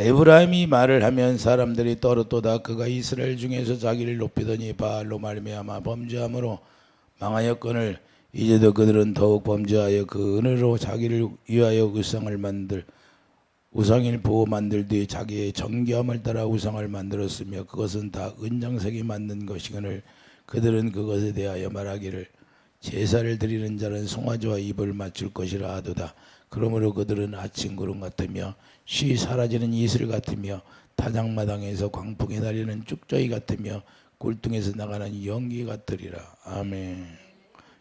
에브라임이 말을 하면 사람들이 떨었도다. 그가 이스라엘 중에서 자기를 높이더니 바알로 말미암아 범죄함으로 망하였거늘 이제도 그들은 더욱 범죄하여 그 은으로 자기를 위하여 우상을 보고 만들되 자기의 정결함을 따라 우상을 만들었으며 그것은 다 은장색이 만든 것이거늘 그들은 그것에 대하여 말하기를 제사를 드리는 자는 송아지와 입을 맞출 것이라 하도다. 그러므로 그들은 아침 구름 같으며 쉬 사라지는 이슬 같으며 타작마당에서 광풍에 날리는 쭉저기 같으며 굴등에서 나가는 연기 같으리라. 아멘.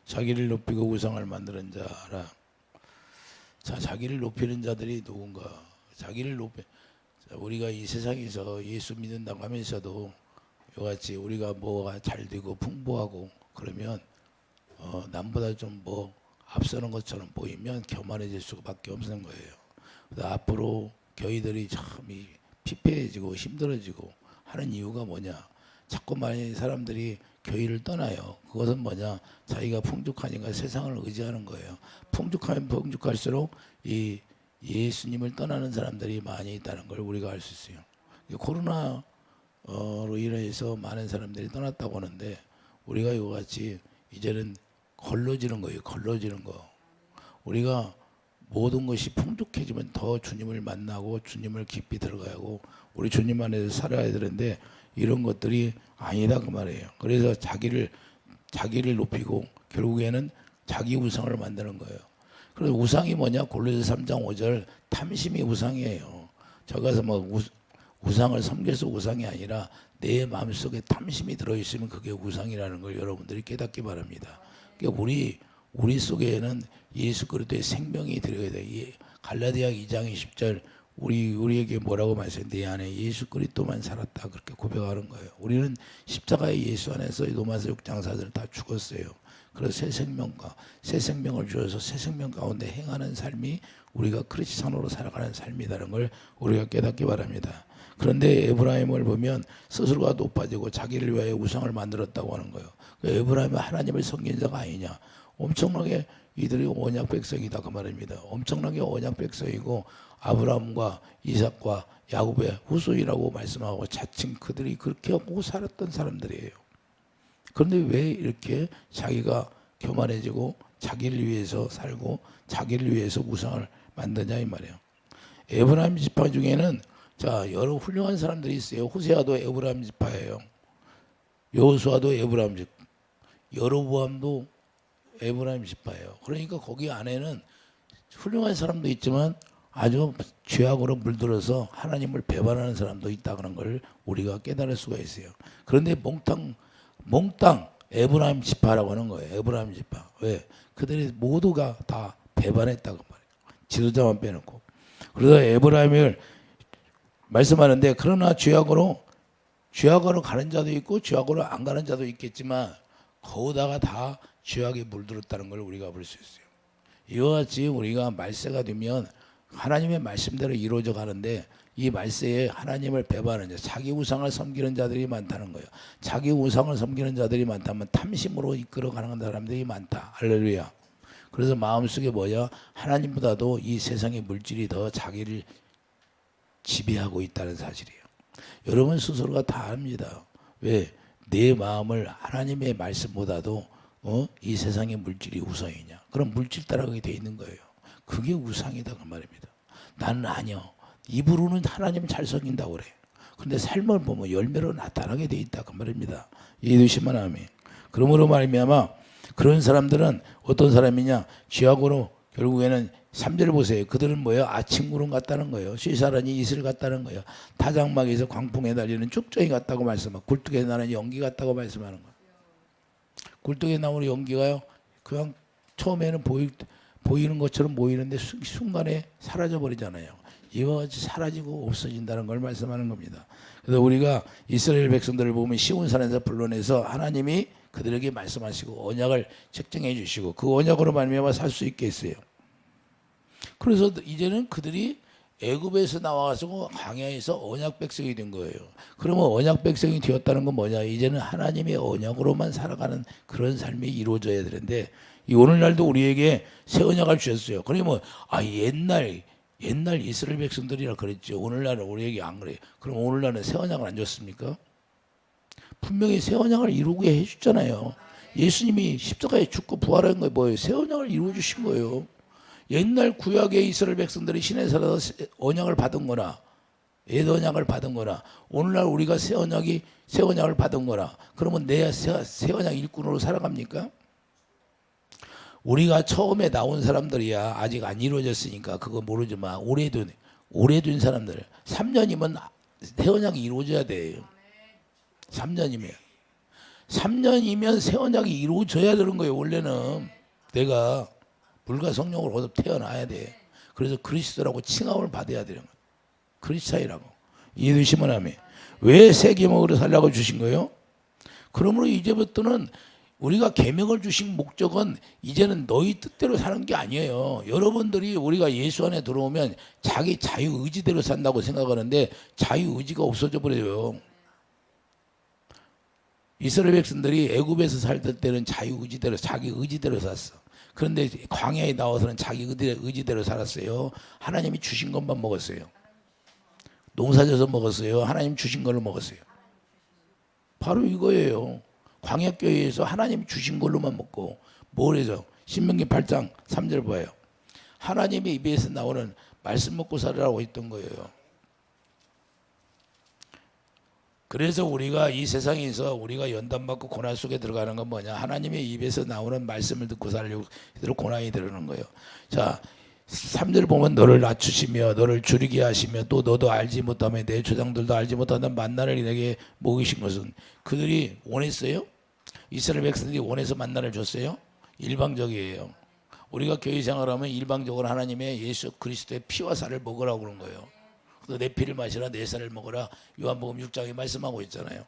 자기를 높이고 우상을 만드는 자라. 자, 자기를 높이는 자들이 누군가? 자기를 높여. 우리가 이 세상에서 예수 믿는다고 하면서도 이같이 우리가 뭐가 잘 되고 풍부하고 그러면 남보다 좀 뭐 앞서는 것처럼 보이면 교만해질 수밖에 없는 거예요. 그래서 앞으로 교회들이 참 피폐해지고 힘들어지고 하는 이유가 뭐냐? 자꾸 많이 사람들이 교회를 떠나요. 그것은 뭐냐? 자기가 풍족하니까 세상을 의지하는 거예요. 풍족하면 풍족할수록 이 예수님을 떠나는 사람들이 많이 있다는 걸 우리가 알 수 있어요. 코로나로 인해서 많은 사람들이 떠났다고 하는데 우리가 이거같이 이제는 걸러지는 거예요. 걸러지는 거. 우리가 모든 것이 풍족해지면 더 주님을 만나고 주님을 깊이 들어가야 하고 우리 주님 안에서 살아야 되는데 이런 것들이 아니다 그 말이에요. 그래서 자기를 높이고 결국에는 자기 우상을 만드는 거예요. 그래서 우상이 뭐냐? 골로새 3장 5절 탐심이 우상이에요. 저 가서 뭐 우상을 섬겨서 우상이 아니라 내 마음속에 탐심이 들어있으면 그게 우상이라는 걸 여러분들이 깨닫기 바랍니다. 그러니까 우리 속에는 예수 그리스도의 생명이 들어야 돼. 갈라디아 2장 20절 우리에게 뭐라고 말씀해? 내 안에 예수 그리스도만 살았다 그렇게 고백하는 거예요. 우리는 십자가의 예수 안에서 로마서 6장 4절 다 죽었어요. 그래서 새 생명을 주어서 새 생명 가운데 행하는 삶이 우리가 크리스찬으로 살아가는 삶이라는 걸 우리가 깨닫기 바랍니다. 그런데 에브라임을 보면 스스로가 높아지고 자기를 위하여 우상을 만들었다고 하는 거예요. 에브라임은 하나님을 섬긴 자가 아니냐. 엄청나게 이들이 언약 백성이다 그 말입니다. 엄청나게 언약 백성이고 아브라함과 이삭과 야곱의 후손이라고 말씀하고 자칭 그들이 그렇게 하고 살았던 사람들이에요. 그런데 왜 이렇게 자기가 교만해지고 자기를 위해서 살고 자기를 위해서 우상을 만드냐 이 말이에요. 에브라임 지파 중에는 자 여러 훌륭한 사람들이 있어요. 호세아도 에브라임 지파예요. 여호수아도 에브라임 지파, 여로보암도 에브라임 지파예요. 그러니까 거기 안에는 훌륭한 사람도 있지만 아주 죄악으로 물들어서 하나님을 배반하는 사람도 있다는 걸 우리가 깨달을 수가 있어요. 그런데 몽땅 에브라임 지파라고 하는 거예요. 에브라임 지파. 왜? 그들이 모두가 다 배반했다고 말해요. 지도자만 빼놓고. 그래서 에브라임을 말씀하는데 그러나 죄악으로 가는 자도 있고 죄악으로 안 가는 자도 있겠지만 거기다가 다 죄악에 물들었다는 걸 우리가 볼 수 있어요. 이와 같이 우리가 말세가 되면 하나님의 말씀대로 이루어져 가는데 이 말세에 하나님을 배반하는 자, 자기 우상을 섬기는 자들이 많다는 거예요. 자기 우상을 섬기는 자들이 많다면 탐심으로 이끌어가는 사람들이 많다. 할렐루야. 그래서 마음속에 뭐냐? 하나님보다도 이 세상의 물질이 더 자기를 지배하고 있다는 사실이에요. 여러분 스스로가 다 압니다. 왜? 내 마음을 하나님의 말씀보다도 이 세상의 물질이 우상이냐? 그럼 물질 따라가게 돼 있는 거예요. 그게 우상이다 그 말입니다. 나는 아니요. 입으로는 하나님을 잘 섬긴다고 그래. 그런데 삶을 보면 열매로 나타나게 돼 있다 그 말입니다. 이해되시면 아멘. 그러므로 말미암아 그런 사람들은 어떤 사람이냐? 죄악으로 결국에는 3절 보세요. 그들은 뭐예요? 아침 구름 같다는 거예요. 쉬사라니 이슬 같다는 거예요. 타작막에서 광풍에 달리는 쭉저기 같다고 말씀하고 굴뚝에 나는 연기 같다고 말씀하는 거예요. 굴뚝에 나오는 연기가요. 그냥 처음에는 보이는 것처럼 보이는데 순간에 사라져 버리잖아요. 이와 같이 사라지고 없어진다는 걸 말씀하는 겁니다. 그래서 우리가 이스라엘 백성들을 보면 시온산에서 불러내서 하나님이 그들에게 말씀하시고 언약을 책정해 주시고 그 언약으로 말미암아 살 수 있게 했어요. 그래서 이제는 그들이 애굽에서 나와서 광야에서 언약 백성이 된 거예요. 그러면 언약 백성이 되었다는 건 뭐냐? 이제는 하나님의 언약으로만 살아가는 그런 삶이 이루어져야 되는데 이 오늘날도 우리에게 새 언약을 주셨어요. 그러면 옛날 옛날 이스라엘 백성들이라 그랬죠. 오늘날은 우리에게 안 그래요. 그럼 오늘날은 새 언약을 안 줬습니까? 분명히 새 언약을 이루게 해주잖아요. 예수님이 십자가에 죽고 부활한 거 뭐예요? 새 언약을 이루어 주신 거예요. 옛날 구약의 이스라엘 백성들이 신에 살아서 언약을 받은 거나 옛 언약을 받은 거나 오늘날 우리가 새 언약을 받은 거나 그러면 내가 새 언약 일꾼으로 살아갑니까? 우리가 처음에 나온 사람들이야 아직 안 이루어졌으니까 그거 모르지만 오래된 사람들 3년이면 새 언약이 이루어져야 돼요. 3년이면 새 언약이 이루어져야 되는 거예요. 원래는 내가 불과 성령으로 거듭 태어나야 돼. 그래서 그리스도라고 칭함을 받아야 되는 거예요. 그리스도이라고. 이해되시면 하면 왜 새 계명으로 살라고 주신 거예요? 그러므로 이제부터는 우리가 계명을 주신 목적은 이제는 너희 뜻대로 사는 게 아니에요. 여러분들이 우리가 예수 안에 들어오면 자기 자유 의지대로 산다고 생각하는데 자유 의지가 없어져 버려요. 이스라엘 백성들이 애굽에서 살 때는 자유 의지대로 자기 의지대로 살았어. 그런데 광야에 나와서는 자기 의지대로 살았어요. 하나님이 주신 것만 먹었어요. 농사져서 먹었어요. 하나님 주신 걸로 먹었어요. 바로 이거예요. 광야교회에서 하나님 주신 걸로만 먹고 뭘 해서 신명기 8장 3절 봐요. 하나님의 입에서 나오는 말씀 먹고 살으라고 했던 거예요. 그래서 우리가 이 세상에서 우리가 연단받고 고난 속에 들어가는 건 뭐냐? 하나님의 입에서 나오는 말씀을 듣고 살려고 고난이 들어오는 거예요. 자, 3절 보면 너를 낮추시며 너를 줄이게 하시며 또 너도 알지 못하며 내 조상들도 알지 못하는 만나를 내게 먹이신 것은 그들이 원했어요? 이스라엘 백성들이 원해서 만나를 줬어요? 일방적이에요. 우리가 교회 생활하면 일방적으로 하나님의 예수 그리스도의 피와 살을 먹으라고 그런 거예요. 내 피를 마시라 내 살을 먹으라 요한복음 6장에 말씀하고 있잖아요.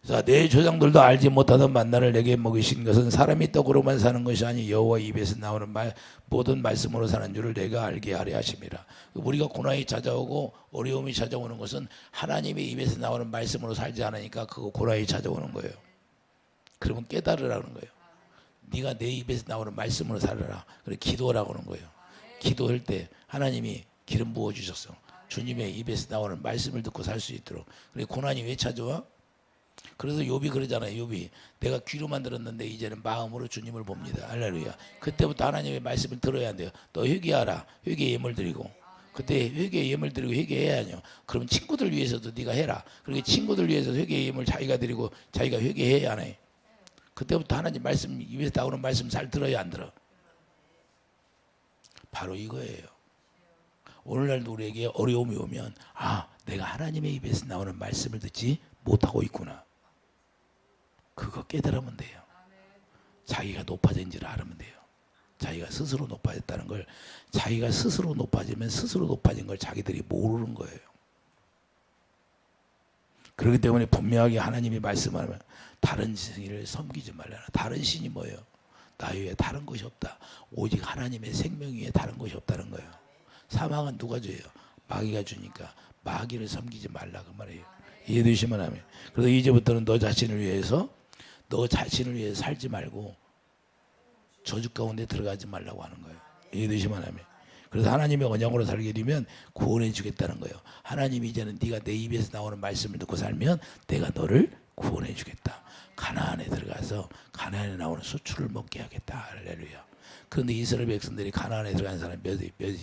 자, 내 조상들도 알지 못하던 만나를 내게 먹이신 것은 사람이 떡으로만 사는 것이 아니 여호와 입에서 나오는 모든 말씀으로 사는 줄을 내가 알게 하려 하심이라. 우리가 고난이 찾아오고 어려움이 찾아오는 것은 하나님의 입에서 나오는 말씀으로 살지 않으니까 그 고난이 찾아오는 거예요. 그러면 깨달으라는 거예요. 네가 내 입에서 나오는 말씀으로 살아라. 그래 기도하라고 하는 거예요. 기도할 때 하나님이 기름 부어주셨어. 주님의 입에서 나오는 말씀을 듣고 살 수 있도록. 그래 고난이 왜 찾아와? 그래서 욥이 그러잖아요. 욥이 내가 귀로만 들었는데 이제는 마음으로 주님을 봅니다. 할렐루야. 그때부터 하나님의 말씀을 들어야 한대요. 너 회개하라. 회개 예물 드리고. 그때 회개 예물 드리고 회개해야 하냐. 그럼 친구들 위해서도 네가 해라. 그리고 친구들 위해서 회개 예물 자기가 드리고 자기가 회개해야 하네. 그때부터 하나님 말씀 입에서 나오는 말씀 잘 들어야 안 들어. 바로 이거예요. 오늘날도 우리에게 어려움이 오면 내가 하나님의 입에서 나오는 말씀을 듣지 못하고 있구나. 그거 깨달으면 돼요. 자기가 높아진지를 알면 돼요. 자기가 스스로 높아졌다는 걸 자기가 스스로 높아지면 스스로 높아진 걸 자기들이 모르는 거예요. 그렇기 때문에 분명하게 하나님이 말씀하면 다른 신을 섬기지 말라. 다른 신이 뭐예요? 나 위에 다른 것이 없다. 오직 하나님의 생명 위에 다른 것이 없다는 거예요. 사망은 누가 줘요? 마귀가 주니까 마귀를 섬기지 말라 그 말이에요. 이해되시면 하면. 그래서 이제부터는 너 자신을 위해서 살지 말고 저주 가운데 들어가지 말라고 하는 거예요. 이해되시면 하면. 그래서 하나님의 언약으로 살게 되면 구원해 주겠다는 거예요. 하나님이 이제는 네가 내 입에서 나오는 말씀을 듣고 살면 내가 너를 구원해 주겠다. 가나안에 들어가서 가나안에 나오는 수출을 먹게 하겠다. 할렐루야. 그런데 이스라엘 백성들이 가나안에 들어간 사람이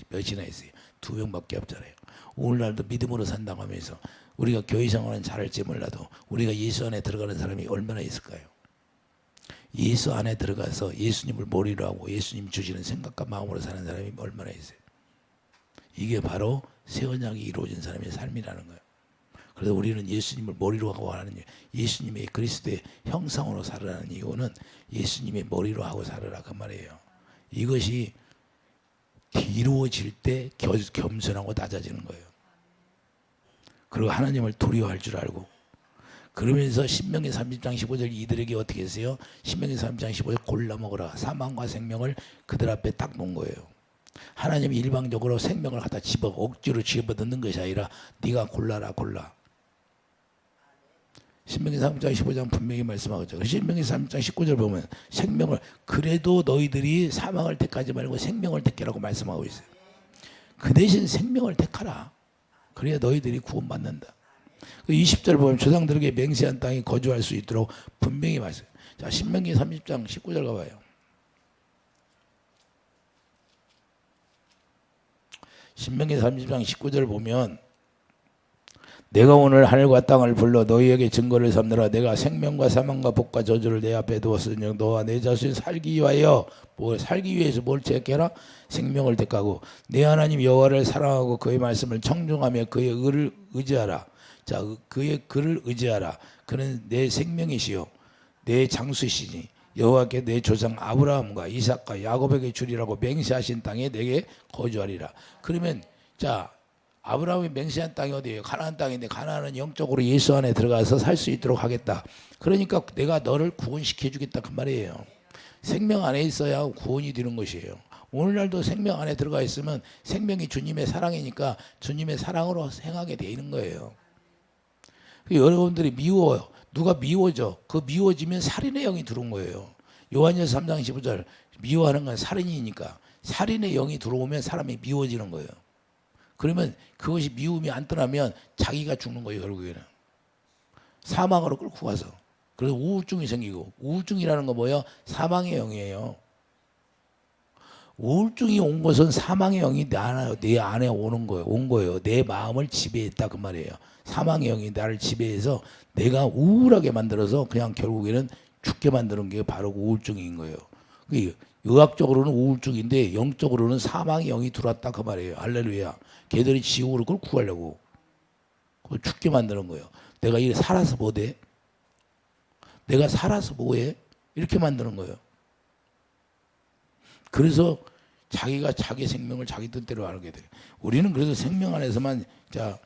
몇이나 있어요? 2명밖에 없잖아요. 오늘날도 믿음으로 산다고 하면서 우리가 교회 생활은 잘할지 몰라도 우리가 예수 안에 들어가는 사람이 얼마나 있을까요? 예수 안에 들어가서 예수님을 머리로 하고 예수님 주시는 생각과 마음으로 사는 사람이 얼마나 있어요? 이게 바로 새 언약이 이루어진 사람의 삶이라는 거예요. 그래서 우리는 예수님을 머리로 하고 하는 예수님의 그리스도의 형상으로 살아라는 이유는 예수님의 머리로 하고 살아라 그 말이에요. 이것이 이루어질 때 겸손하고 낮아지는 거예요. 그리고 하나님을 두려워할 줄 알고 그러면서 신명기 30장 15절 이들에게 어떻게 했어요? 신명기 30장 15절 골라 먹으라. 사망과 생명을 그들 앞에 딱 놓은 거예요. 하나님이 일방적으로 생명을 갖다 억지로 집어넣는 것이 아니라 네가 골라라 골라. 신명기 3장 15장 분명히 말씀하죠. 신명기 3장 19절 보면 생명을 그래도 너희들이 사망을 택하지 말고 생명을 택하라고 말씀하고 있어요. 그 대신 생명을 택하라. 그래야 너희들이 구원받는다. 20절 보면 조상들에게 맹세한 땅에 거주할 수 있도록 분명히 말씀. 자, 신명기 30장 19절 가봐요. 신명기 30장 19절 보면 내가 오늘 하늘과 땅을 불러 너희에게 증거를 삼느라 내가 생명과 사망과 복과 저주를 내 앞에 두었으니 너와 내 자손이 살기 위하여 살기 위해서 뭘 택해라? 생명을 택하고 내 하나님 여호와를 사랑하고 그의 말씀을 청중하며 그의 의를 의지하라. 자, 그의 글을 의지하라. 그는 내 생명이시요 내 장수시니 여호와께 내 조상 아브라함과 이삭과 야곱에게 주리라고 맹세하신 땅에 내게 거주하리라. 그러면 자, 아브라함이 맹세한 땅이 어디예요? 가나안 땅인데 가나안은 영적으로 예수 안에 들어가서 살 수 있도록 하겠다. 그러니까 내가 너를 구원시켜 주겠다 그 말이에요. 생명 안에 있어야 구원이 되는 것이에요. 오늘날도 생명 안에 들어가 있으면 생명이 주님의 사랑이니까 주님의 사랑으로 행하게 돼 있는 거예요. 여러분들이 미워요. 누가 미워져? 그 미워지면 살인의 영이 들어온 거예요. 요한일서 3장 15절 미워하는 건 살인이니까 살인의 영이 들어오면 사람이 미워지는 거예요. 그러면 그것이 미움이 안 떠나면 자기가 죽는 거예요. 결국에는 사망으로 끌고 가서. 그래서 우울증이 생기고 우울증이라는 건 뭐예요? 사망의 영이에요. 우울증이 온 것은 사망의 영이 내 안에 오는 거예요. 온 거예요. 내 마음을 지배했다 그 말이에요. 사망의 영이 나를 지배해서 내가 우울하게 만들어서 그냥 결국에는 죽게 만드는 게 바로 우울증인 거예요. 의학적으로는 우울증인데 영적으로는 사망의 영이 들어왔다 그 말이에요. 할렐루야. 걔들이 지옥으로 그걸 구하려고 그걸 죽게 만드는 거예요. 내가 이래 살아서 뭐돼? 내가 살아서 뭐해? 이렇게 만드는 거예요. 그래서 자기가 자기 생명을 자기 뜻대로 알게 돼요. 우리는 그래서 생명 안에서만 자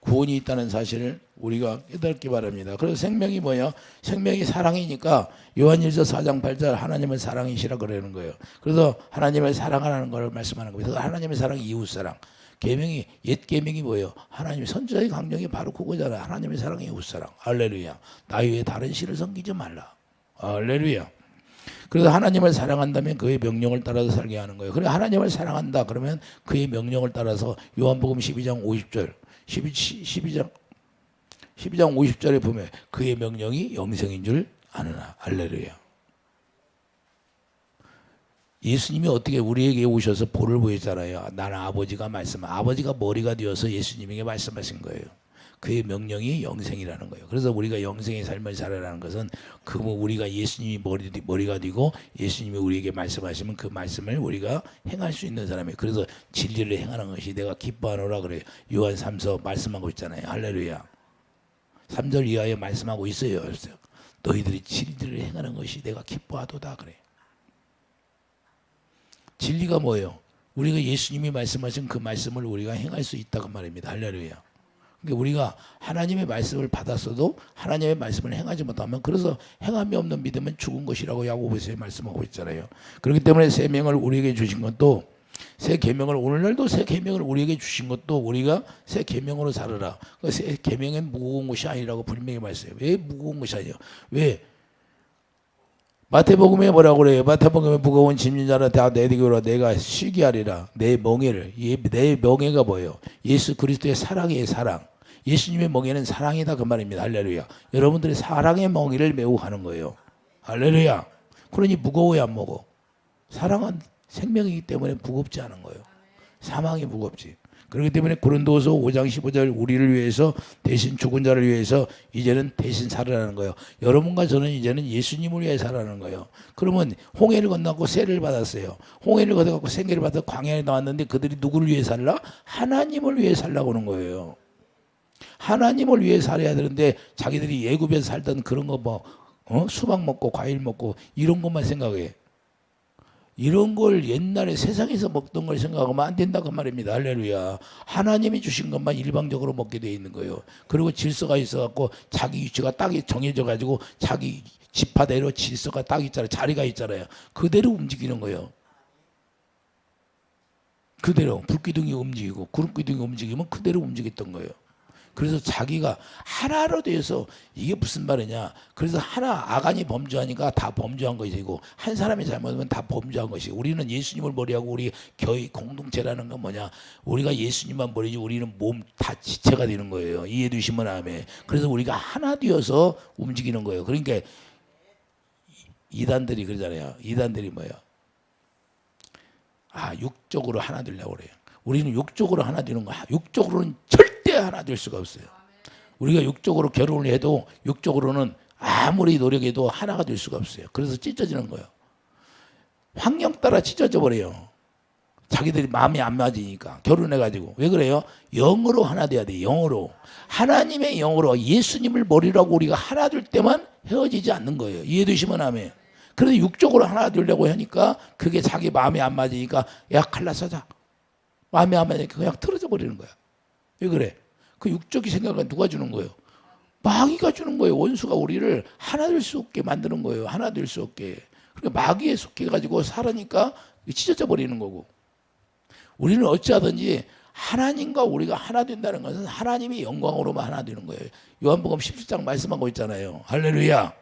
구원이 있다는 사실을 우리가 깨닫기 바랍니다. 그래서 생명이 뭐냐? 생명이 사랑이니까 요한일서 4장 8절 하나님을 사랑이시라 그러는 거예요. 그래서 하나님을 사랑하라는 걸 말씀하는 거예요. 그래서 하나님의 사랑이 이웃사랑. 계명이 옛 계명이 뭐예요? 하나님 선지자의 강령이 바로 그거잖아요. 하나님의 사랑이 이웃사랑. 할렐루야. 나 외에 다른 신을 섬기지 말라. 할렐루야. 그래서 하나님을 사랑한다면 그의 명령을 따라서 살게 하는 거예요. 그래 하나님을 사랑한다 그러면 그의 명령을 따라서 요한복음 12장 50절 12장 50절에 보면 그의 명령이 영생인 줄 아느나. 할렐루야. 예수님이 어떻게 우리에게 오셔서 볼을 보였잖아요. 나는 아버지가 아버지가 머리가 되어서 예수님에게 말씀하신 거예요. 그의 명령이 영생이라는 거예요. 그래서 우리가 영생의 삶을 살아라는 것은 우리가 예수님이 머리가 되고 예수님이 우리에게 말씀하시면 그 말씀을 우리가 행할 수 있는 사람이에요. 그래서 진리를 행하는 것이 내가 기뻐하노라 그래요. 요한 3서 말씀하고 있잖아요. 할렐루야. 3절 이하에 말씀하고 있어요. 너희들이 진리를 행하는 것이 내가 기뻐하도다 그래요. 진리가 뭐예요? 우리가 예수님이 말씀하신 그 말씀을 우리가 행할 수 있다 그 말입니다. 할렐루야. 그러니까 우리가 하나님의 말씀을 받았어도 하나님의 말씀을 행하지 못하면 그래서 행함이 없는 믿음은 죽은 것이라고 야고보서에 말씀하고 있잖아요. 그렇기 때문에 새 명을 우리에게 주신 것도 새 계명을 오늘날도 새 계명을 우리에게 주신 것도 우리가 새 계명으로 살아라. 그 새 계명은 무거운 것이 아니라고 분명히 말씀해요. 왜 무거운 것이 아니에요? 왜? 마태복음에 뭐라고 그래요? 마태복음에 무거운 짐진 자라 다 내디고라 내가 쉬게 하리라. 내 멍에를. 내 멍에가 뭐예요? 예수 그리스도의 사랑이에요. 사랑. 예수님의 멍에는 사랑이다 그 말입니다. 할렐루야. 여러분들이 사랑의 멍에를 메고 가는 거예요. 할렐루야. 그러니 무거워야 안 먹어. 사랑은 생명이기 때문에 무겁지 않은 거예요. 사망이 무겁지. 그렇기 때문에 고린도후서 5장 15절 우리를 위해서 대신 죽은 자를 위해서 이제는 대신 살아라는 거예요. 여러분과 저는 이제는 예수님을 위해 살아라는 거예요. 그러면 홍해를 건너고 세를 받았어요. 홍해를 건너고 생계를 받아 광야에 나왔는데 그들이 누구를 위해 살라? 하나님을 위해 살라고 하는 거예요. 하나님을 위해 살아야 되는데 자기들이 예굽에서 살던 그런 거 수박 먹고 과일 먹고 이런 것만 생각해. 이런 걸 옛날에 세상에서 먹던 걸 생각하면 안 된다고 말입니다. 할렐루야. 하나님이 주신 것만 일방적으로 먹게 돼 있는 거예요. 그리고 질서가 있어갖고 자기 위치가 딱 정해져가지고 자기 지파대로 질서가 딱 있잖아요. 자리가 있잖아요. 그대로 움직이는 거예요. 그대로 불기둥이 움직이고 구름기둥이 움직이면 그대로 움직였던 거예요. 그래서 자기가 하나로 되어서 이게 무슨 말이냐. 그래서 하나 아간이 범죄하니까 다 범죄한 것이고 한 사람이 잘못하면 다 범죄한 것이고 우리는 예수님을 머리하고 우리 교회 공동체라는 건 뭐냐. 우리가 예수님만 머리지 우리는 몸 다 지체가 되는 거예요. 이해해 주시면 아멘. 그래서 우리가 하나 되어서 움직이는 거예요. 그러니까 이단들이 그러잖아요. 이단들이 뭐예요? 육적으로 하나 되려고 그래요. 우리는 육적으로 하나 되는 거야. 육적으로는 절대 하나 될 수가 없어요. 우리가 육적으로 결혼을 해도 육적으로는 아무리 노력해도 하나가 될 수가 없어요. 그래서 찢어지는 거예요. 환경 따라 찢어져 버려요. 자기들이 마음이 안 맞으니까 결혼해가지고. 왜 그래요? 영으로 하나 돼야 돼. 영으로. 하나님의 영으로 예수님을 머리라고 우리가 하나 될 때만 헤어지지 않는 거예요. 이해되시면 아멘. 그래서 육적으로 하나 되려고 하니까 그게 자기 마음에 안 맞으니까 야 갈라서자. 마음에 안 맞으니까 그냥 틀어져 버리는 거야. 왜 그래? 그 육적인 생각은 누가 주는 거예요? 마귀가 주는 거예요. 원수가 우리를 하나 될 수 없게 만드는 거예요. 하나 될 수 없게. 그러니까 마귀에 속해가지고 살으니까 찢어져 버리는 거고. 우리는 어찌하든지 하나님과 우리가 하나 된다는 것은 하나님의 영광으로만 하나 되는 거예요. 요한복음 17장 말씀하고 있잖아요. 할렐루야.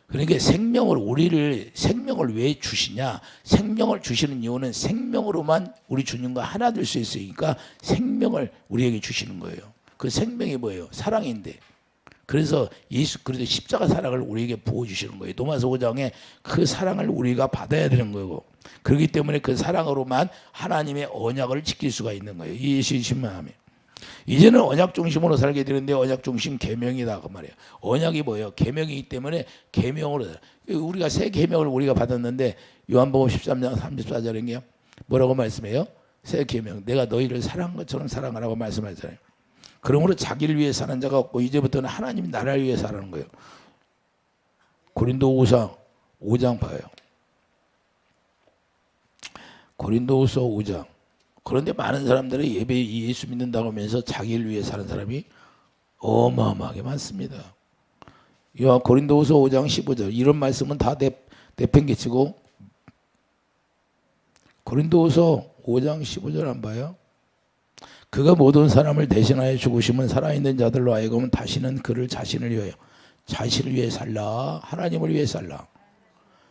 그러니까 우리를 생명을 왜 주시냐? 생명을 주시는 이유는 생명으로만 우리 주님과 하나 될 수 있으니까 생명을 우리에게 주시는 거예요. 그 생명이 뭐예요? 사랑인데. 그래서 예수 그리스도 십자가 사랑을 우리에게 부어주시는 거예요. 도마서 5장에 그 사랑을 우리가 받아야 되는 거고. 그렇기 때문에 그 사랑으로만 하나님의 언약을 지킬 수가 있는 거예요. 예수님만 하면. 이제는 언약 중심으로 살게 되는데 언약 중심 계명이다 그 말이에요. 언약이 뭐예요? 계명이기 때문에 계명으로 우리가 새 계명을 우리가 받았는데 요한복음 13장 34절에 뭐라고 말씀해요? 새 계명. 내가 너희를 사랑한 것처럼 사랑하라고 말씀하잖아요. 그러므로 자기를 위해 사는 자가 없고 이제부터는 하나님 나라를 위해 사는 거예요. 고린도후서 5장 봐요. 고린도후서 5장. 그런데 많은 사람들이 예배 예수 믿는다고 하면서 자기를 위해 사는 사람이 어마어마하게 많습니다. 고린도후서 5장 15절 이런 말씀은 다 내팽개치고 고린도후서 5장 15절 안 봐요? 그가 모든 사람을 대신하여 죽으심은 살아있는 자들로 하여금 다시는 그를 자신을 위해 살라. 하나님을 위해 살라.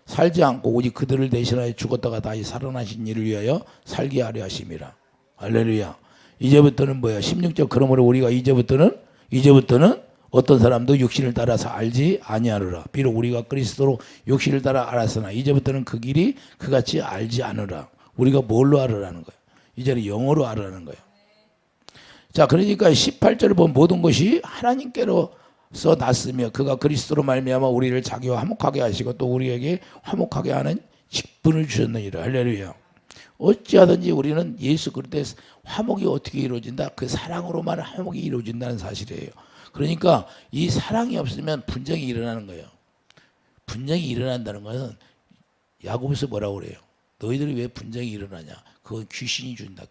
살지 않고 오직 그들을 대신하여 죽었다가 다시 살아나신 이를 위하여 살게 하려 하심이라. 할렐루야. 이제부터는 뭐야? 16절. 그러므로 우리가 이제부터는 어떤 사람도 육신을 따라서 알지 아니하노라. 비록 우리가 그리스도로 육신을 따라 알았으나 이제부터는 그 길이 그같이 알지 않으라. 우리가 뭘로 알으라는 거예요? 이제는 영어로 알으라는 거예요. 자, 그러니까 18절을 보면 모든 것이 하나님께로서 났으며 그가 그리스도로 말미암아 우리를 자기와 화목하게 하시고 또 우리에게 화목하게 하는 직분을 주셨느니라. 할렐루야. 어찌하든지 우리는 예수 그리스도의 화목이 어떻게 이루어진다? 그 사랑으로만 화목이 이루어진다는 사실이에요. 그러니까 이 사랑이 없으면 분쟁이 일어나는 거예요. 분쟁이 일어난다는 것은 야고보서 뭐라고 그래요? 너희들이 왜 분쟁이 일어나냐? 그건 귀신이 준다.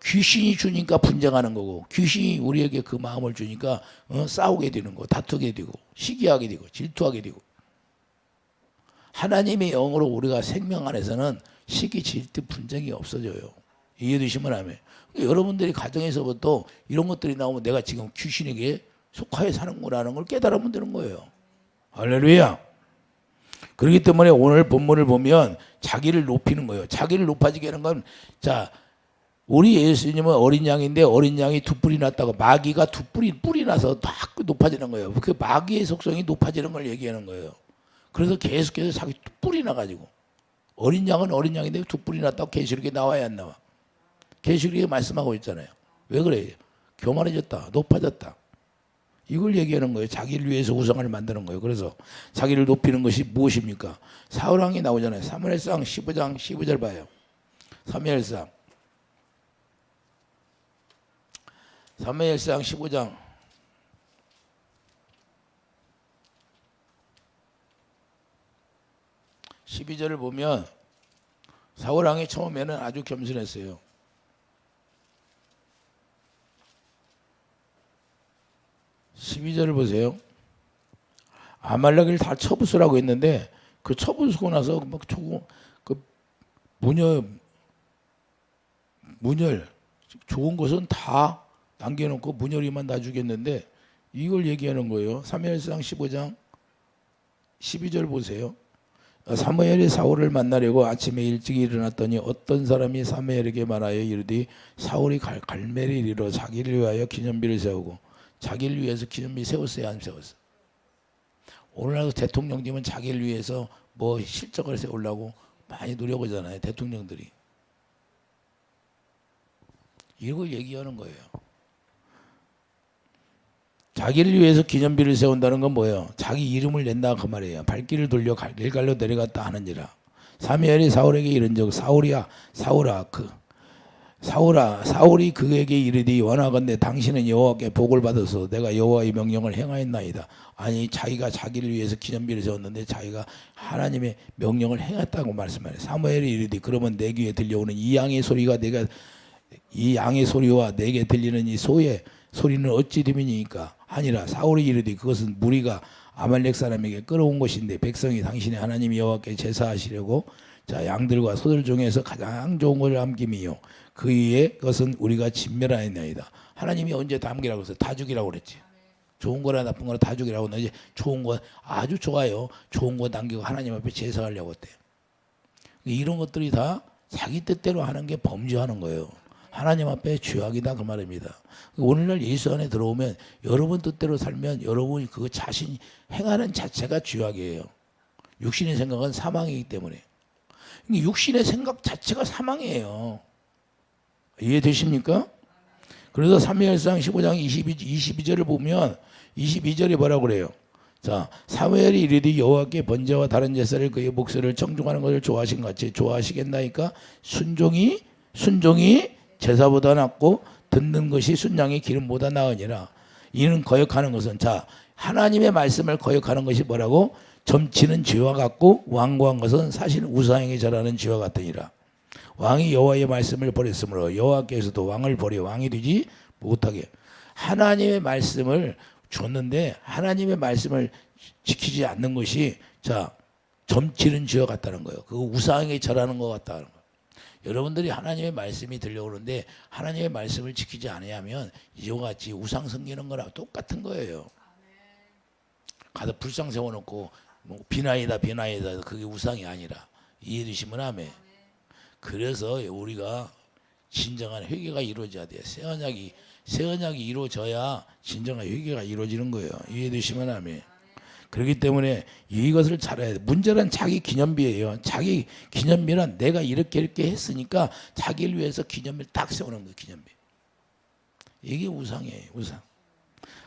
귀신이 주니까 분쟁하는 거고 귀신이 우리에게 그 마음을 주니까 싸우게 되는 거, 다투게 되고 시기하게 되고 질투하게 되고. 하나님의 영으로 우리가 생명 안에서는 시기, 질투, 분쟁이 없어져요. 이해되시면 하면 여러분들이 가정에서부터 이런 것들이 나오면 내가 지금 귀신에게 속하여 사는구나라는 걸 깨달으면 되는 거예요. 할렐루야. 그렇기 때문에 오늘 본문을 보면 자기를 높이는 거예요. 자기를 높아지게 하는 건, 자, 우리 예수님은 어린 양인데 어린 양이 두 뿔이 났다고 마귀가 뿔이 나서 딱 높아지는 거예요. 그 마귀의 속성이 높아지는 걸 얘기하는 거예요. 그래서 계속해서 자기 뿔이 나가지고 어린 양은 어린 양인데 두 뿔이 났다고 계시록에 나와야 안 나와? 계시록에 말씀하고 있잖아요. 왜 그래요? 교만해졌다, 높아졌다. 이걸 얘기하는 거예요. 자기를 위해서 우상을 만드는 거예요. 그래서 자기를 높이는 것이 무엇입니까? 사울왕이 나오잖아요. 사무엘상 15장 15절 봐요. 사무엘상 15장 12절을 보면 사울왕이 처음에는 아주 겸손했어요. 12절을 보세요. 아말렉을 다 쳐부수라고 했는데 그 쳐부수고 나서 막 그 문열 좋은 것은 다 남겨놓고 문열이만 놔주겠는데 이걸 얘기하는 거예요. 사무엘상 15장 12절 보세요. 사무엘이 사울을 만나려고 아침에 일찍 일어났더니 어떤 사람이 사무엘에게 말하여 이르되 사울이 갈멜을 이루어 자기를 위하여 기념비를 세우고 자기를 위해서 기념비 세웠어요, 안 세웠어? 오늘날 대통령님은 자기를 위해서 뭐 실적을 세우려고 많이 노력하잖아요, 대통령들이. 이걸 얘기하는 거예요. 자기를 위해서 기념비를 세운다는 건 뭐예요? 자기 이름을 낸다 그 말이에요. 발길을 돌려 길갈로 내려갔다 하는지라. 사무엘이 사울에게 이른즉 사울이야 사울이 그에게 이르되 원하건대 당신은 여호와께 복을 받아서 내가 여호와의 명령을 행하였나이다. 아니 자기가 자기를 위해서 기념비를 세웠는데 자기가 하나님의 명령을 행했다고 말씀하래요. 사무엘이 이르되 그러면 내 귀에 들려오는 이 양의 소리가 이 양의 소리와 내게 들리는 이 소의 소리는 어찌 됨이니까 하니라. 사울이 이르되 그것은 무리가 아말렉 사람에게 끌어온 것인데 백성이 당신의 하나님 여호와께 제사하시려고 자 양들과 소들 중에서 가장 좋은 것을 남김이요 그 위에 그것은 우리가 진멸하였나이다. 하나님이 언제 남기라고 해서 다 죽이라고 그랬지. 좋은 거나 나쁜 거나 다 죽이라고 했는데 좋은 거 아주 좋아요. 좋은 거 남기고 하나님 앞에 제사하려고 했대. 이런 것들이 다 자기 뜻대로 하는 게 범죄하는 거예요. 하나님 앞에 죄악이다 그 말입니다. 오늘날 예수 안에 들어오면 여러분 뜻대로 살면 여러분이 그 자신이 행하는 자체가 죄악이에요. 육신의 생각은 사망이기 때문에. 육신의 생각 자체가 사망이에요. 이해되십니까? 그래서 사무엘상 15장 22절을 보면 22절에 뭐라고 그래요? 자, 사무엘이 이르되 여호와께 번제와 다른 제사를 그의 목소리를 청중하는 것을 좋아하신 것 같이 좋아하시겠나이까? 순종이 제사보다 낫고 듣는 것이 순양의 기름보다 나으니라. 이는 거역하는 것은 자 하나님의 말씀을 거역하는 것이 뭐라고? 점치는 쥐와 같고 완고한 것은 사실 우상에게 절하는 쥐와 같으니라. 왕이 여호와의 말씀을 버렸으므로 여호와께서도 왕을 버려 왕이 되지 못하게. 하나님의 말씀을 줬는데 하나님의 말씀을 지키지 않는 것이 자 점치는 쥐와 같다는 거예요. 그거 우상에게 절하는 것 같다는 거예요. 여러분들이 하나님의 말씀이 들려오는데 하나님의 말씀을 지키지 않으면 이와 같이 우상 섬기는 거랑 똑같은 거예요. 가서 불상 세워놓고 뭐 비나이다 그게 우상이 아니라. 이해되시면 아멘. 그래서 우리가 진정한 회개가 이루어져야 돼요. 새 언약이 이루어져야 진정한 회개가 이루어지는 거예요. 이해되시면 아멘. 그렇기 때문에 이것을 잘 알아야 돼. 문제는 자기 기념비예요. 자기 기념비는 내가 이렇게 했으니까 자기를 위해서 기념비를 딱 세우는 거예요. 기념비. 이게 우상이에요. 우상.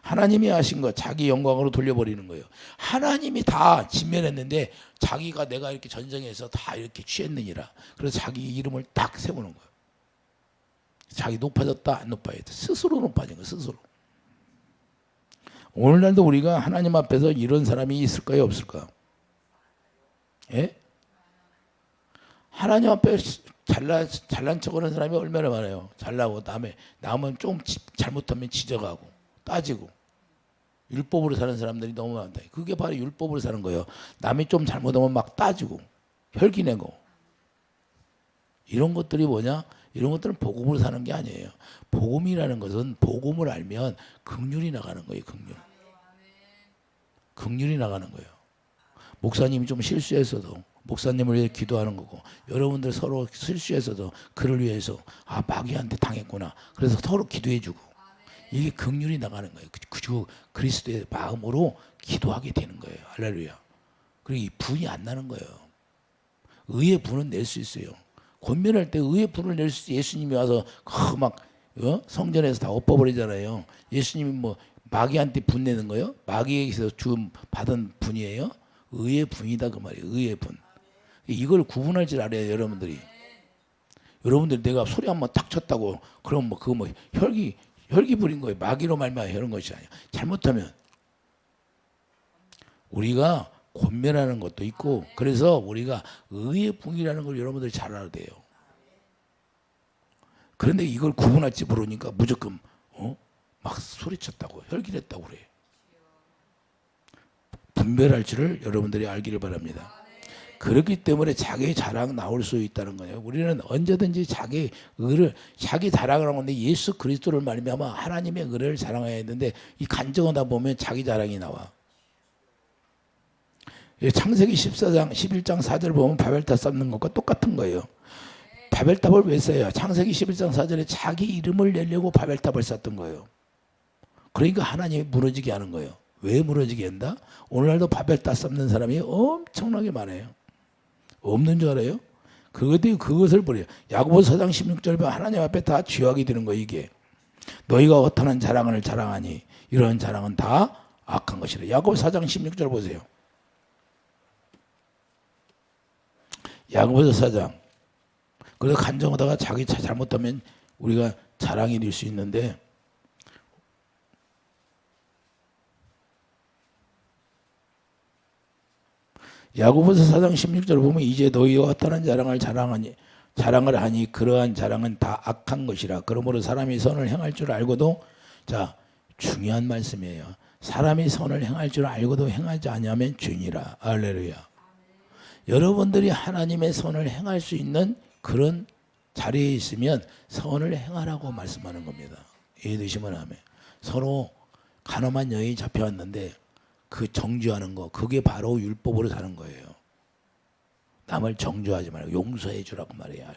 하나님이 하신 거 자기 영광으로 돌려버리는 거예요. 하나님이 다 진멸했는데 자기가 내가 이렇게 전쟁해서 다 이렇게 취했느니라. 그래서 자기 이름을 딱 세우는 거예요. 자기 높아졌다 안 높아졌다. 스스로 높아진 거예요. 스스로. 오늘날도 우리가 하나님 앞에서 이런 사람이 있을까요? 없을까? 예? 하나님 앞에 잘난 척하는 사람이 얼마나 많아요. 잘나고 남은 좀 잘못하면 지적하고 따지고 율법으로 사는 사람들이 너무 많다. 그게 바로 율법으로 사는 거예요. 남이 좀 잘못하면 막 따지고 혈기내고 이런 것들이 뭐냐? 이런 것들은 복음으로 사는 게 아니에요. 복음이라는 것은 복음을 알면 긍휼이 나가는 거예요. 긍휼이 나가는 거예요. 목사님이 좀 실수했어도 목사님을 위해 기도하는 거고 여러분들 서로 실수했어도 그를 위해서 마귀한테 당했구나. 그래서 서로 기도해 주고 이게 긍휼이 나가는 거예요. 그리고 그리스도의 마음으로 기도하게 되는 거예요. 할렐루야. 그리고 이 분이 안 나는 거예요. 의의 분은 낼 수 있어요. 권면할 때 의의 분을 낼 수 예수님이 와서 성전에서 다 엎어버리잖아요. 예수님이 뭐 마귀한테 분 내는 거예요? 마귀에게서 받은 분이에요? 의의 분이다 그 말이에요. 의의 분. 이걸 구분할 줄 알아요. 여러분들이 내가 소리 한번 탁 쳤다고 그럼 뭐 그거 뭐 혈기 부린 거예요. 마귀로 말미암아 이런 것이 아니야. 잘못하면 우리가 권면하는 것도 있고 그래서 우리가 의의 분이라는 걸 여러분들이 잘 알아야 돼요. 그런데 이걸 구분할지 모르니까 무조건 막 소리쳤다고 혈기냈다고 그래요. 분별할 줄을 여러분들이 알기를 바랍니다. 그렇기 때문에 자기 자랑 나올 수 있다는 거예요. 우리는 언제든지 자기 의를 자기 자랑을 하는데 예수 그리스도를 말미암아 하나님의 의를 자랑해야 했는데 이 간증하다 보면 자기 자랑이 나와. 창세기 14장 11장 4절 보면 바벨탑 쌓는 것과 똑같은 거예요. 바벨탑을 왜 써요? 창세기 11장 4절에 자기 이름을 내려고 바벨탑을 쌓던 거예요. 그러니까 하나님이 무너지게 하는 거예요. 왜 무너지게 한다? 오늘날도 바벨탑 쌓는 사람이 엄청나게 많아요. 없는 줄 알아요? 그것을 버려요. 야고보서 4장 16절에 하나님 앞에 다 죄악이 되는 거예요. 이게 너희가 어떠한 자랑을 자랑하니 이런 자랑은 다 악한 것이라. 야고보서 4장 16절 보세요. 야고보서 4장. 그래서 간증하다가 자기 잘못하면 우리가 자랑이 될 수 있는데 야고보서 4장 16절 보면 이제 너희와 어떠한 자랑을 하니 그러한 자랑은 다 악한 것이라. 그러므로 사람이 선을 행할 줄 알고도 자 중요한 말씀이에요. 사람이 선을 행할 줄 알고도 행하지 아니하면 죄니라. 할렐루야. 여러분들이 하나님의 선을 행할 수 있는 그런 자리에 있으면 선을 행하라고 말씀하는 겁니다. 이해되시면 하면 서로 가늠한 여인이 잡혀왔는데 그 정죄하는 거 그게 바로 율법으로 사는 거예요. 남을 정죄하지 말고 용서해 주라고 말해야 해요.